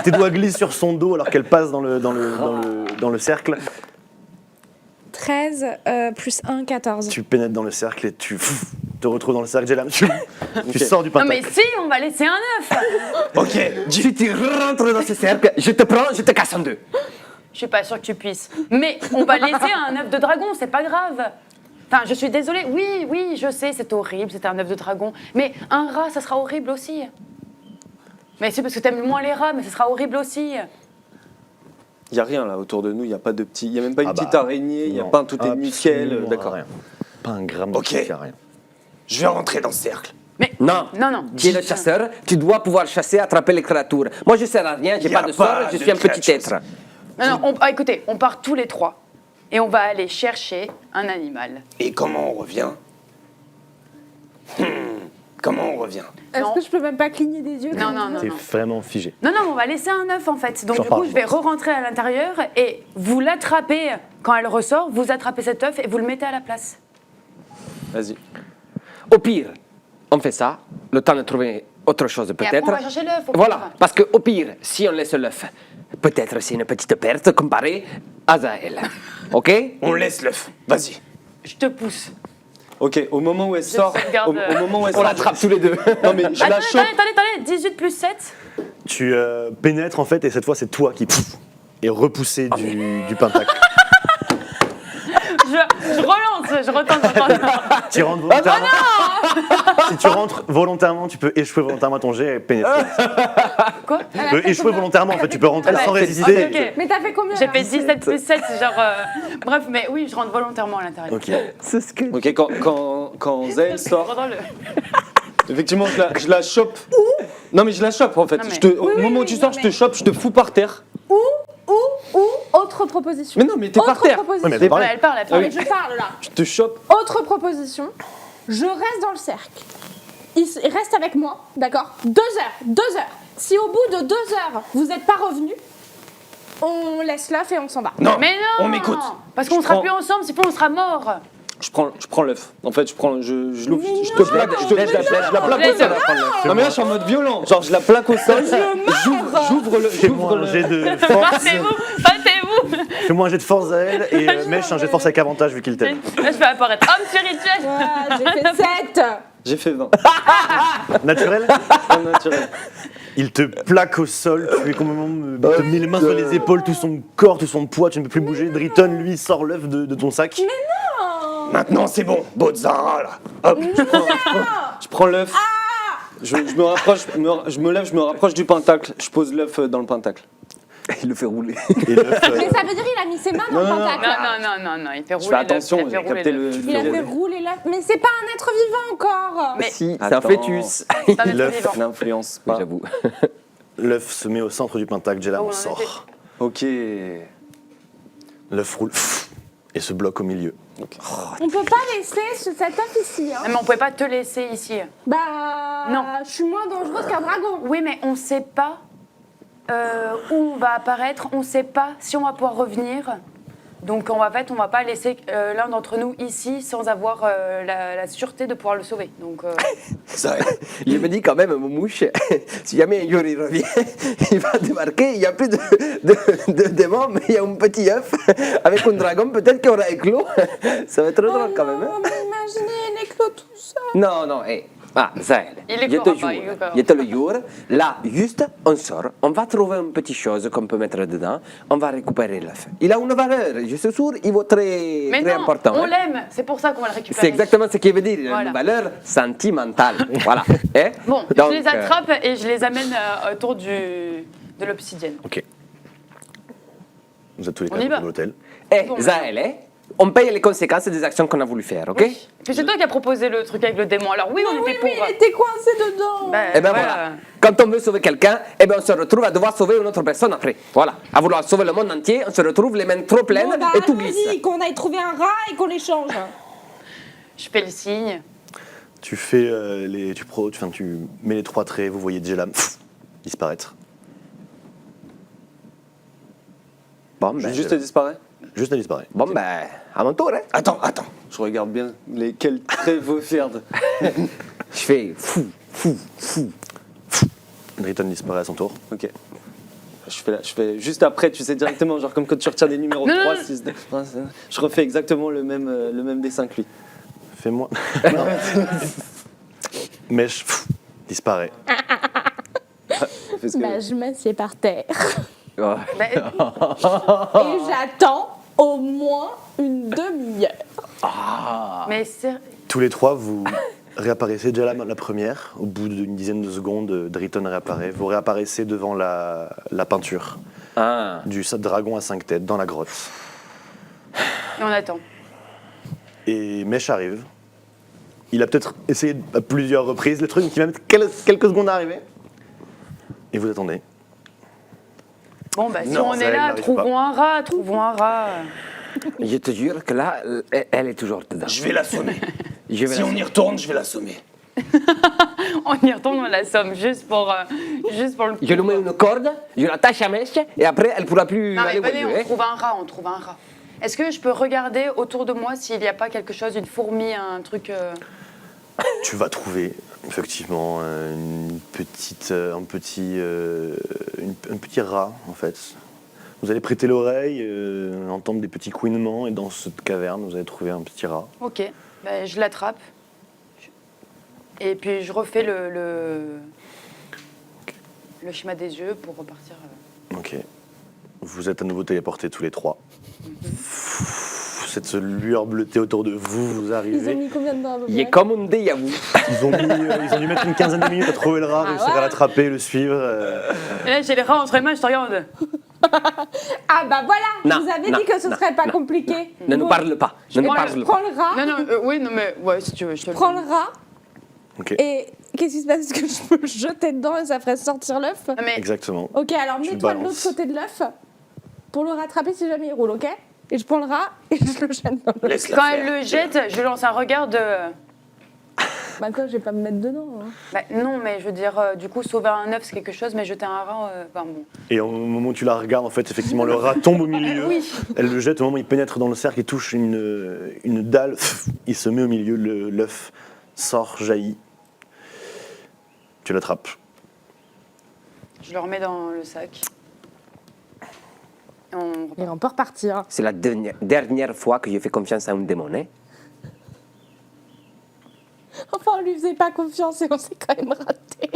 Tes doigts glissent sur son dos alors qu'elle passe dans le cercle. 13 plus 1, 14. Tu pénètres dans le cercle et tu te retrouves dans le cercle. Jelam, tu sors du Non pentacle. mais si, on va laisser un œuf. Ok. Si tu rentres dans ce cercle, je te prends, je te casse en deux. Je suis pas sûre que tu puisses. Mais on va laisser un œuf de dragon, c'est pas grave. Enfin, je suis désolée. Oui, je sais, c'est horrible, c'était un œuf de dragon. Mais un rat, ça sera horrible aussi. Mais c'est parce que t'aimes moins les rats, mais ça sera horrible aussi. Il y a rien là autour de nous. Il y a pas de petit. Il y a même pas une Ah bah, petite araignée. Il y a non, pas un tout est nickel. absolument D'accord. rien. Pas un gramme de Ok. truc, rien. Je vais rentrer dans ce cercle. Mais Non. non. Tu es le chasseur, tu dois pouvoir chasser, attraper les créatures. Moi, je sers à rien, j'ai Y a pas de pas sort, je de suis un petit créatures. être. Non, écoutez, on part tous les trois. Et on va aller chercher un animal. Et comment on revient Comment on revient Est-ce Non. que je peux même pas cligner des yeux Non, non, non. T'es vraiment figé. Non, on va laisser un œuf en fait. Donc J'en du coup, parle. je vais re-rentrer à l'intérieur et vous l'attrapez quand elle ressort, vous attrapez cet œuf et vous le mettez à la place. Vas-y. Au pire, on fait ça, le temps de trouver autre chose Et après, peut-être. on va chercher l'œuf. au Voilà, pire. parce qu'au pire, si on laisse l'œuf, peut-être c'est une petite perte comparée à Zael. Ok? On laisse l'œuf. Vas-y. Je te pousse. Ok. Au moment où elle sort. sauvegarde. Au moment où elle On sort. l'attrape tous les deux. Non mais je la Attendez, chope. attendez, 18 plus 7. Tu pénètres en fait et cette fois c'est toi qui est repoussé du pentacle. Je relance, je retente. Tu rentres volontairement. Si tu rentres volontairement, tu peux échouer volontairement ton jet et pénétrer. Quoi Tu peux échouer volontairement en fait, tu peux rentrer Ouais, sans c'est- résister. ok. Mais t'as fait combien J'ai là fait 17 plus 7, genre. Bref, mais oui, je rentre volontairement à l'intérieur. Ok. C'est ce que... Ok. Quand Zael sort. Dans le- Effectivement, je la chope. Non mais je la chope en fait. Non, mais- Au moment où tu sors, je te chope, je te fous par terre. Autre proposition. Mais non, mais t'es par Autre terre. proposition. Ouais, mais T'es parle. Ouais, elle parle. Ah oui. Mais je parle là. Je te chope. Autre proposition. Je reste dans le cercle. Il reste avec moi, d'accord 2 heures. 2 heures. Si au bout de 2 heures, vous n'êtes pas revenu, on laisse l'œuf et on s'en va. Non. Mais non On m'écoute. Parce qu'on Je sera prends- plus ensemble, sinon on sera mort. Je prends l'œuf. En fait, je l'ouvre, Mais je non, te plaque, je la plaque au Laisse-le. sol. Non mais là, je suis en mode violent. Genre, je la plaque au sol. J'ouvre Fais-moi le. un jet de force. Battez-vous. Fais-moi un jet de force à elle et Mèche un jet de force avec avantage vu qu'il t'aide. Là, je vais apparaître homme spirituel. Voilà, j'ai fait 7. J'ai fait 20. Naturel. En naturel. Il te plaque au sol, tu es complètement, il te met les mains sur les épaules, tout son corps, tout son poids, tu ne peux plus bouger. Driton, lui, sort l'œuf de ton sac. Maintenant c'est bon. Botzara là. Hop. Je prends l'œuf. Je me rapproche, je me lève, je me rapproche du pentacle. Je pose l'œuf dans le pentacle. Il le fait rouler. Et l'œuf, Mais ça veut dire qu'il a mis ses mains dans le pentacle. Non, il fait rouler. Je fais attention, l'œuf, il j'ai fait rouler capté l'œuf. le. Il a fait rouler l'œuf. Mais c'est pas un être vivant encore. Mais Si, c'est un Attends. fœtus. c'est un être l'œuf. vivant. N'influence pas. J'avoue. l'œuf se met au centre du pentacle, Jelam Oh, on en sort. Ok. L'œuf roule et se bloque au milieu. On peut pas laisser cet œuf ici. Hein. Mais on pouvait pas te laisser ici. Bah. Non. Je suis moins dangereuse qu'un dragon. Oui, mais on sait pas où on va apparaître, on sait pas si on va pouvoir revenir. Donc en fait, on va pas laisser l'un d'entre nous ici sans avoir la sûreté de pouvoir le sauver. Donc Zael. Il me dit quand même, mon mouche, si jamais un jour il revient, il va débarquer, il n'y a plus de démons, mais il y a un petit œuf avec un dragon, peut-être qu'il aura éclos. Ça va être drôle Oh quand même. non, Hein? mais imaginez l'éclos tout seul. Non, hé. Ah, Zael, Il je éclora te pas, jure, il éclora je te le jure, là, juste, on sort, on va trouver une petite chose qu'on peut mettre dedans, on va récupérer l'œuf. Il a une valeur, je suis sûr, il vaut très, mais très non, important. on hein. l'aime. C'est pour ça qu'on va le récupérer. C'est exactement ce qu'il veut dire, il a Voilà. une valeur sentimentale. Voilà. Hein? Bon, Donc, je les attrape et je les amène autour de l'obsidienne. Ok. Vous êtes tous les On y quatre va. de l'hôtel. Eh, Bon, Zael, on paye les conséquences des actions qu'on a voulu faire, ok? Puis c'est toi qui as proposé le truc avec le démon. Alors oui, on était pour. Il était coincé dedans. Bah, Eh ben voilà. Quand on veut sauver quelqu'un, eh ben on se retrouve à devoir sauver une autre personne après. Voilà. À vouloir sauver le monde entier, on se retrouve les mains trop pleines Bon, bah, et tout glisse. allons-y, qu'on aille trouver un rat et qu'on l'échange. Je fais le signe. Tu fais tu mets les 3 traits, vous voyez Jelam disparaître. Bon, ben, Juste elle disparaît. Juste elle disparaît. bon, ben, à mon tour, hein. Attends. Je regarde bien quels traits vont faire. Je fais fou. Driton disparaît à son tour. Ok. Je fais juste après, tu sais, directement, genre comme quand tu retiens des numéros Non, 3, non. 6, 9, je refais exactement le même dessin que lui. Fais-moi. Mèche disparaît. Parce que- Bah, je m'assieds par terre. Oh. Bah, Et j'attends au moins une demi-heure. mais c'est. Tous les 3, vous réapparaissez. Jelam la première. Au bout d'une dizaine de secondes, Driton réapparaît. Vous réapparaissez devant la peinture Ah. du dragon à 5 têtes dans la grotte. Et on attend. Et Mèche arrive. Il a peut-être essayé à plusieurs reprises le truc, mais il va mettre quelques secondes à arriver. Et vous attendez. Bon, bah si Non, on ça, est elle là, n'arrive trouvons un rat. Je te jure que là, elle est toujours dedans. Je vais l'assommer. Je vais Si la- on y retourne, je vais l'assommer. On y retourne, on la somme, juste pour le coup. Je lui mets une corde, je l'attache à mèche, et après, elle pourra plus Non, aller mais où elle venez, veut, on hein. trouve un rat. Est-ce que je peux regarder autour de moi s'il n'y a pas quelque chose, une fourmi, un truc... Tu vas trouver effectivement un petit rat en fait. Vous allez prêter l'oreille, entendre des petits couinements et dans cette caverne vous allez trouver un petit rat. Ok, bah, je l'attrape. Et puis je refais le schéma des yeux pour repartir. Ok. Vous êtes à nouveau téléportés tous les 3. Cette lueur bleutée autour de vous, vous Ils ont arrivez. mis combien de temps à peu Il est près comme un dé à vous. Ils ont dû mettre une quinzaine de minutes à trouver le rat, réussir à l'attraper, le suivre. Et là, j'ai les rats entre les mains, je te regarde. Ah bah voilà, Non, vous avez non, dit que ce non, serait pas non, compliqué. Ne nous Bon, parle pas. Ne nous prends parle je pas. prends le rat, Non, oui, non, mais ouais, si tu veux, je te je prends le rat, Ok. et qu'est-ce qui se passe? Est-ce que je peux le jeter dedans et ça ferait sortir l'œuf? Non, mais Exactement. Ok, alors Tu mets-toi de balances. l'autre côté de l'œuf pour le rattraper si jamais il roule, ok? Et je prends le rat et je le jette dans l'œuf. Laisse-la quand faire. elle le jette, je lui lance un regard de... Bah quoi, je vais pas me mettre dedans. Hein. Bah, non, mais je veux dire, du coup, sauver un œuf, c'est quelque chose, mais jeter un rat, enfin bon. Et au moment où tu la regardes, en fait, effectivement, le rat tombe au milieu. Oui. Elle le jette, au moment où il pénètre dans le cercle, il touche une dalle, il se met au milieu, l'œuf sort, jaillit. Tu l'attrapes. Je le remets dans le sac. Et on repart. Et on peut repartir. C'est la dernière fois que je fais confiance à un démon, hein. Enfin, on lui faisait pas confiance et on s'est quand même raté.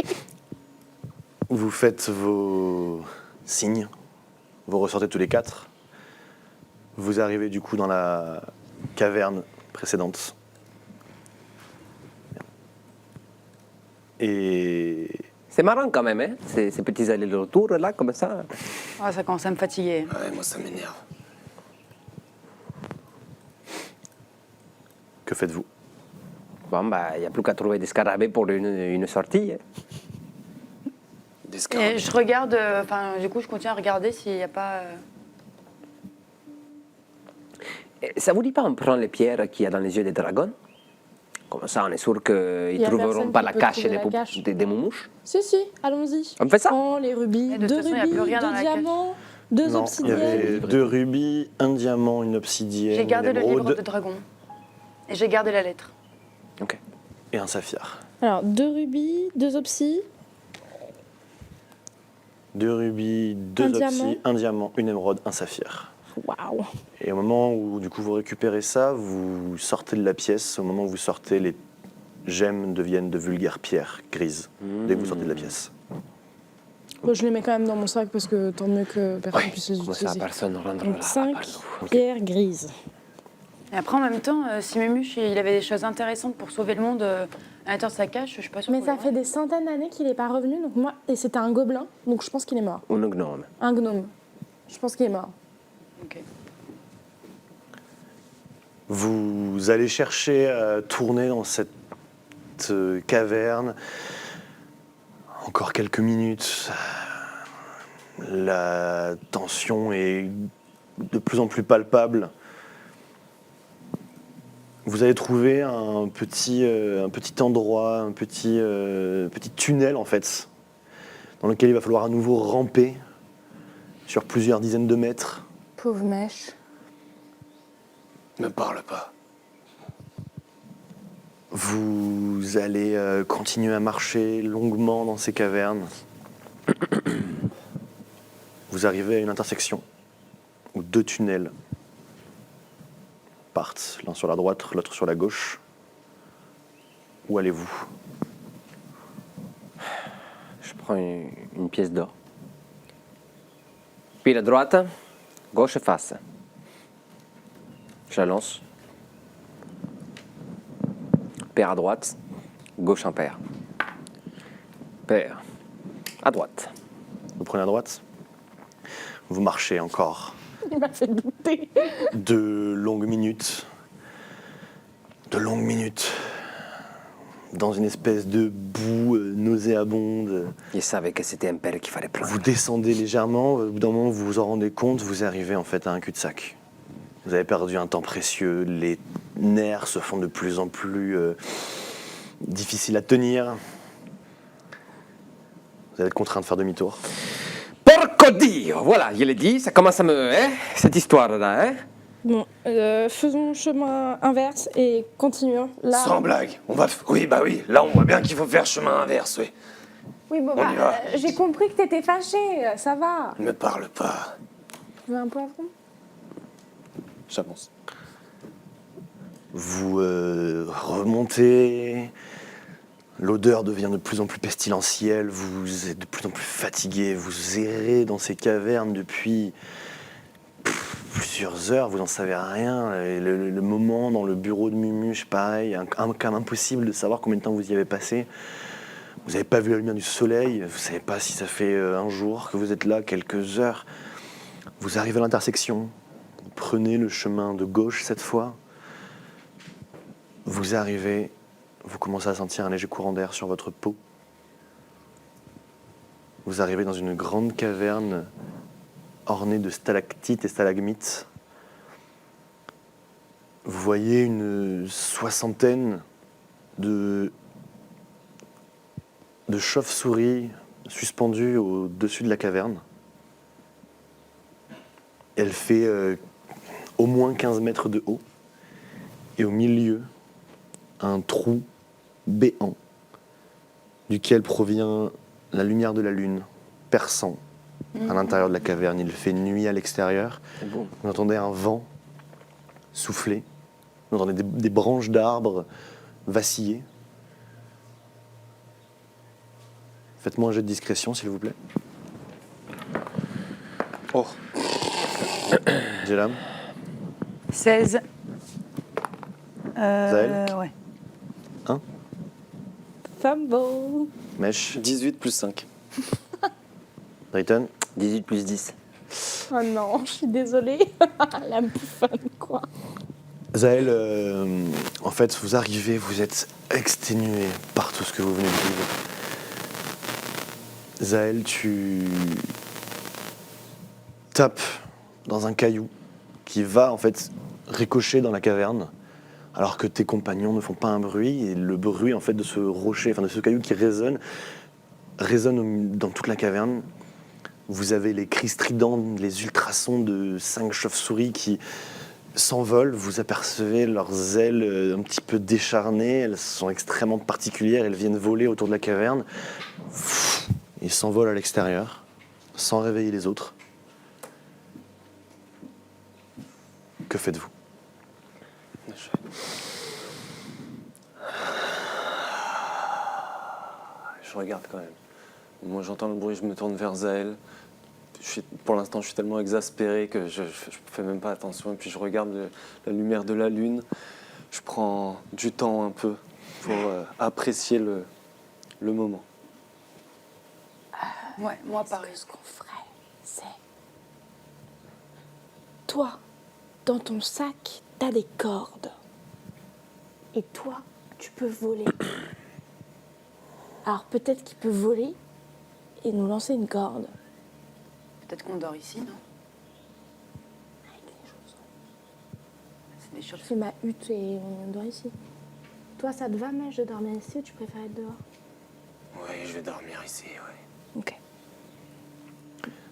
Vous faites vos signes, vous ressortez tous les 4. Vous arrivez du coup dans la caverne précédente. Et C'est marrant quand même, hein, ces petits allers-retours là, comme ça. Ah, ça commence à me fatiguer. Ouais, moi ça m'énerve. que faites-vous? Bon, bah, il n'y a plus qu'à trouver des scarabées pour une sortie, hein. Des Et scarabées. je regarde, enfin, du coup, je continue à regarder s'il n'y a pas... Et ça vous dit pas, on prend les pierres qu'il y a dans les yeux des dragons? Comme ça, on est sûr qu'ils Y ne a trouveront personne pas qui la peut cache trouver des, la cache. des moumouches. Si, allons-y. On fait ça? Prends les rubis, Et de toute 2 façon, y a rubis, plus rien 2 dans la diamants, 2 Non, il y obsidiennes. avait 2 rubis, un diamant, une obsidienne, J'ai gardé une le livre émeraude de dragon. Et j'ai gardé la lettre. Ok. et un saphir. Alors, 2 rubis, 2 obsis. 2 rubis, 2 Un obsis, diamant. un diamant, une émeraude, un saphir. Waouh. Et au moment où du coup vous récupérez ça, vous sortez de la pièce. Au moment où vous sortez, les gemmes deviennent de vulgaires pierres grises. Dès que vous sortez de la pièce. Bon, je les mets quand même dans mon sac parce que tant mieux que personne puisse les Comme ça, utiliser. personne ne rendra Donc là. 5 pierres grises. Et après, en même temps, si Mémuche, il avait des choses intéressantes pour sauver le monde à l'intérieur de sa cache, je suis pas sûre. Mais qu'on ça l'aurait. fait des centaines d'années qu'il n'est pas revenu, donc moi, et c'était un gobelin, donc je pense qu'il est mort. Ou un gnome. Un gnome. Je pense qu'il est mort. Ok. Vous allez chercher à tourner dans cette caverne. Encore quelques minutes. La tension est de plus en plus palpable. Vous allez trouver un petit endroit, un petit tunnel en fait, dans lequel il va falloir à nouveau ramper sur plusieurs dizaines de mètres. Pauvre Mèche. Ne parle pas. Vous allez continuer à marcher longuement dans ces cavernes. Vous arrivez à une intersection où 2 tunnels partent, l'un sur la droite, l'autre sur la gauche. Où allez-vous? Je prends une pièce d'or. Puis la droite, gauche face. Je la lance. Paire à droite, gauche impair. Paire à droite. Vous prenez à droite. Vous marchez encore Il m'a fait douter. de longues minutes. Dans une espèce de boue nauséabonde. Il savait que c'était un père qu'il fallait prendre. Vous descendez légèrement, au bout d'un moment vous vous en rendez compte, vous arrivez en fait à un cul-de-sac. Vous avez perdu un temps précieux, les nerfs se font de plus en plus difficiles à tenir. Vous allez être contraint de faire demi-tour. Porco Dio! Voilà, je l'ai dit, ça commence à me... Hein, cette histoire-là, hein? Bon, faisons chemin inverse et continuons. Là. Sans blague. Oui, bah oui. Là, on voit bien qu'il faut faire chemin inverse, oui. Oui, bon, On y va. j'ai compris que t'étais fâché, ça va. Ne parle pas. Tu veux un poivron? J'avance. Vous remontez, l'odeur devient de plus en plus pestilentielle, vous êtes de plus en plus fatigué, vous errez dans ces cavernes depuis plusieurs heures, vous n'en savez rien. Et le moment dans le bureau de Mumuche, pareil, quand même impossible de savoir combien de temps vous y avez passé. Vous n'avez pas vu la lumière du soleil, vous ne savez pas si ça fait un jour que vous êtes là, quelques heures. Vous arrivez à l'intersection, vous prenez le chemin de gauche cette fois. Vous arrivez, vous commencez à sentir un léger courant d'air sur votre peau. Vous arrivez dans une grande caverne ornée de stalactites et stalagmites. Vous voyez une soixantaine de chauves-souris suspendues au-dessus de la caverne. Elle fait au moins 15 mètres de haut. Et au milieu, un trou béant duquel provient la lumière de la lune perçant à l'intérieur de la caverne. Il fait nuit à l'extérieur. C'est bon. Vous entendez un vent souffler. Vous entendez des branches d'arbres vaciller. Faites-moi un jet de discrétion, s'il vous plaît. Oh, Jélam, 16. Zaël Ouais. Fumble. Mèche, 18 plus 5. Drayton, 18 plus 10. Oh non, je suis désolée. La bouffonne, quoi. Zaël, en fait, vous arrivez, vous êtes exténué par tout ce que vous venez de vivre. Zaël, tu tapes dans un caillou qui va en fait ricocher dans la caverne, alors que tes compagnons ne font pas un bruit, et le bruit en fait de ce rocher, enfin de ce caillou qui résonne dans toute la caverne. Vous avez les cris stridents, les ultrasons de 5 chauves-souris qui s'envolent. Vous apercevez leurs ailes un petit peu décharnées. Elles sont extrêmement particulières. Elles viennent voler autour de la caverne. Ils s'envolent à l'extérieur, sans réveiller les autres. Que faites-vous? Je regarde quand même. Moi, j'entends le bruit, je me tourne vers Zaël. Pour l'instant, je suis tellement exaspéré que je ne fais même pas attention. Et puis, je regarde la lumière de la lune. Je prends du temps un peu pour apprécier le moment. Ouais, moi pareil. Ce qu'on ferait, c'est... Toi, dans ton sac, t'as des cordes. Et toi, tu peux voler. Alors peut-être qu'il peut voler et nous lancer une corde. Peut-être qu'on dort ici, non? C'est des Je choses. fais ma hutte et on dort ici. Toi, ça te va, Mèche, de dormir ici ou tu préfères être dehors? Oui, je vais dormir ici, ouais. Ok.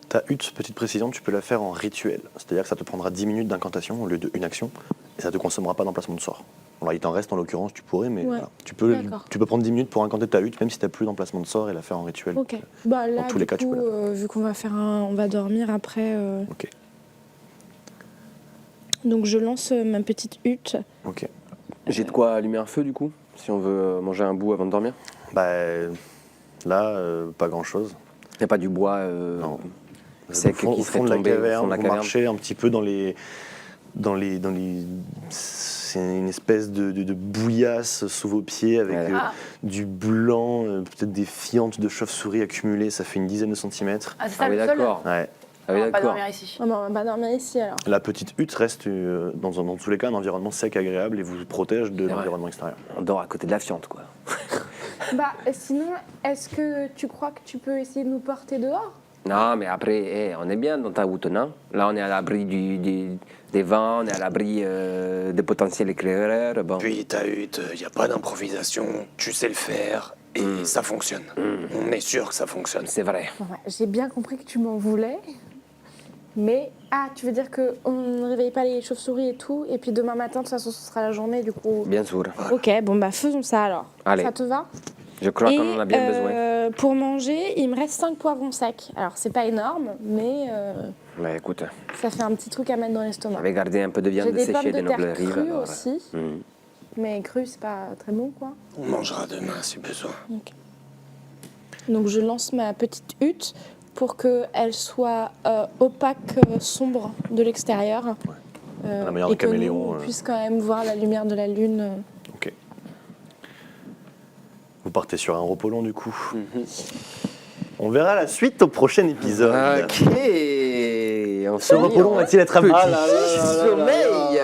Ta hutte, petite précision, tu peux la faire en rituel. C'est-à-dire que ça te prendra 10 minutes d'incantation au lieu d'une action et ça ne te consommera pas d'emplacement de sort. Alors, il t'en reste en l'occurrence, tu pourrais, mais Ouais. voilà. tu D'accord. peux prendre 10 minutes pour incanter ta hutte, même si tu n'as plus d'emplacement de sort et la faire en rituel. Ok. Bah là, Dans tous les du cas, tu coup, peux la vu qu'on va faire on va dormir après. Ok. Donc je lance ma petite hutte. Ok. J'ai de quoi allumer un feu du coup, si on veut manger un bout avant de dormir. Bah, là, pas grand-chose. Il n'y a pas du bois Non. sec Au qui fond serait de la tombé au fond caverne, de la vous caverne. marchez un petit peu dans les c'est une espèce de bouillasse sous vos pieds avec Ouais, Ah. du blanc, peut-être des fientes de chauve-souris accumulées, ça fait une dizaine de centimètres. Ah, c'est ça Ah oui, le sol? d'accord. Ouais. Ah oui, On va pas d'accord. dormir ici. Oh, bah, on va dormir ici alors. La petite hutte reste, dans tous les cas, un environnement sec, agréable et vous protège de C'est vrai. l'environnement extérieur. On dort à côté de la fiente, quoi. Bah sinon, est-ce que tu crois que tu peux essayer de nous porter dehors? Non, mais après, on est bien dans ta route, non? Là, on est à l'abri des vents, on est à l'abri des potentiels éclaireurs. Bon. Puis ta hutte, il n'y a pas d'improvisation, tu sais le faire et ça fonctionne. On est sûr que ça fonctionne. C'est vrai. Ouais, j'ai bien compris que tu m'en voulais. Mais, tu veux dire qu'on ne réveille pas les chauves-souris et tout, et puis demain matin, de toute façon, ce sera la journée, du coup... Bien sûr. Ok, bon bah faisons ça alors. Allez. Ça te va? Je crois Et, qu'on en a bien besoin. pour manger, il me reste 5 poivrons secs. Alors c'est pas énorme, mais Mais écoute, ça fait un petit truc à mettre dans l'estomac. j'avais gardé un peu de viande J'ai des pommes séchée de de Noble terre Rive. crues alors, aussi, mais crues c'est pas très bon quoi. On mangera demain si besoin. Donc je lance ma petite hutte pour qu'elle soit opaque, sombre de l'extérieur. la manière et d'un que nous, caméléon, on puisse quand même voir la lumière de la lune. Ok. Vous partez sur un repos long du coup. On verra la suite au prochain épisode. Ok. On Ce repos long va-t-il être abouti sommeil.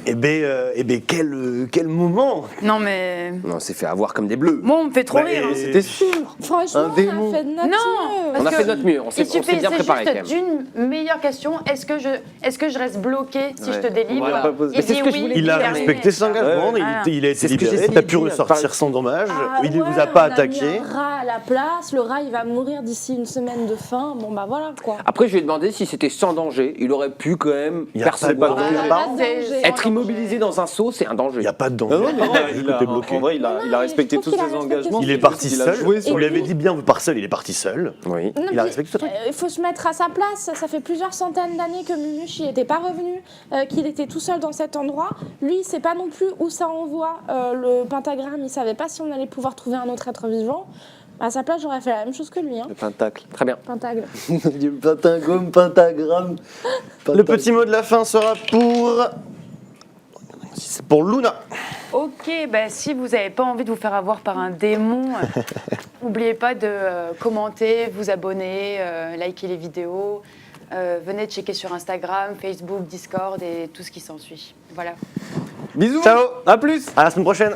Eh ben, quel moment. Non, mais. On s'est fait avoir comme des bleus. Moi, on me fait trop Bah, rire. Hein. et- C'était sûr. Franchement, Un démon. on a fait de notre Non, mieux. parce On a que fait de notre mieux. On s'est il suffit, bien c'est préparé quand juste même. d'une meilleure question. Est-ce que je reste bloqué si je te délivre? On l'a pas posé. Il Mais c'est dit ce que je oui, voulais Il dire. a terminé. respecté ses engagements, Ouais, il a été C'est ce que libéré, j'essayais t'as de pu dire. ressortir sans dommage, il ne ouais, vous a pas on mis attaqué. un rat à la place, le rat il va mourir d'ici une semaine de faim. Bon bah voilà quoi. Après, je lui ai demandé si c'était sans danger. Il aurait pu quand même Il y a pas de percevoir. danger. que- Pas de danger. C'est- Être immobilisé dans un seau, c'est un Il danger. n'y a pas de danger. Non, mais T'es bloqué. en vrai, il a respecté je trouve tous qu'il a ses respecté engagements. ses Il est Il parti Il a seul, joué vous sur lui avez lui. dit bien, vous part seul, il est parti seul. Oui. Non, Il a puis, respecté tout ça. il faut se mettre à sa place. Ça fait plusieurs centaines d'années que Mumush n'y était pas revenu, qu'il était tout seul dans cet endroit. Lui, il sait pas non plus où ça envoie le pentagramme. Il savait pas si on allait pouvoir trouver un autre être vivant. À sa place, j'aurais fait la même chose que lui. Hein. Le pentacle. Très bien. Pentagle. Du pentagone, pentagramme. Le petit mot de la fin sera pour Luna. Ok, bah, si vous n'avez pas envie de vous faire avoir par un démon, n'oubliez pas de commenter, vous abonner, liker les vidéos. Venez checker sur Instagram, Facebook, Discord et tout ce qui s'ensuit. Voilà. Bisous. Ciao. À plus. À la semaine prochaine.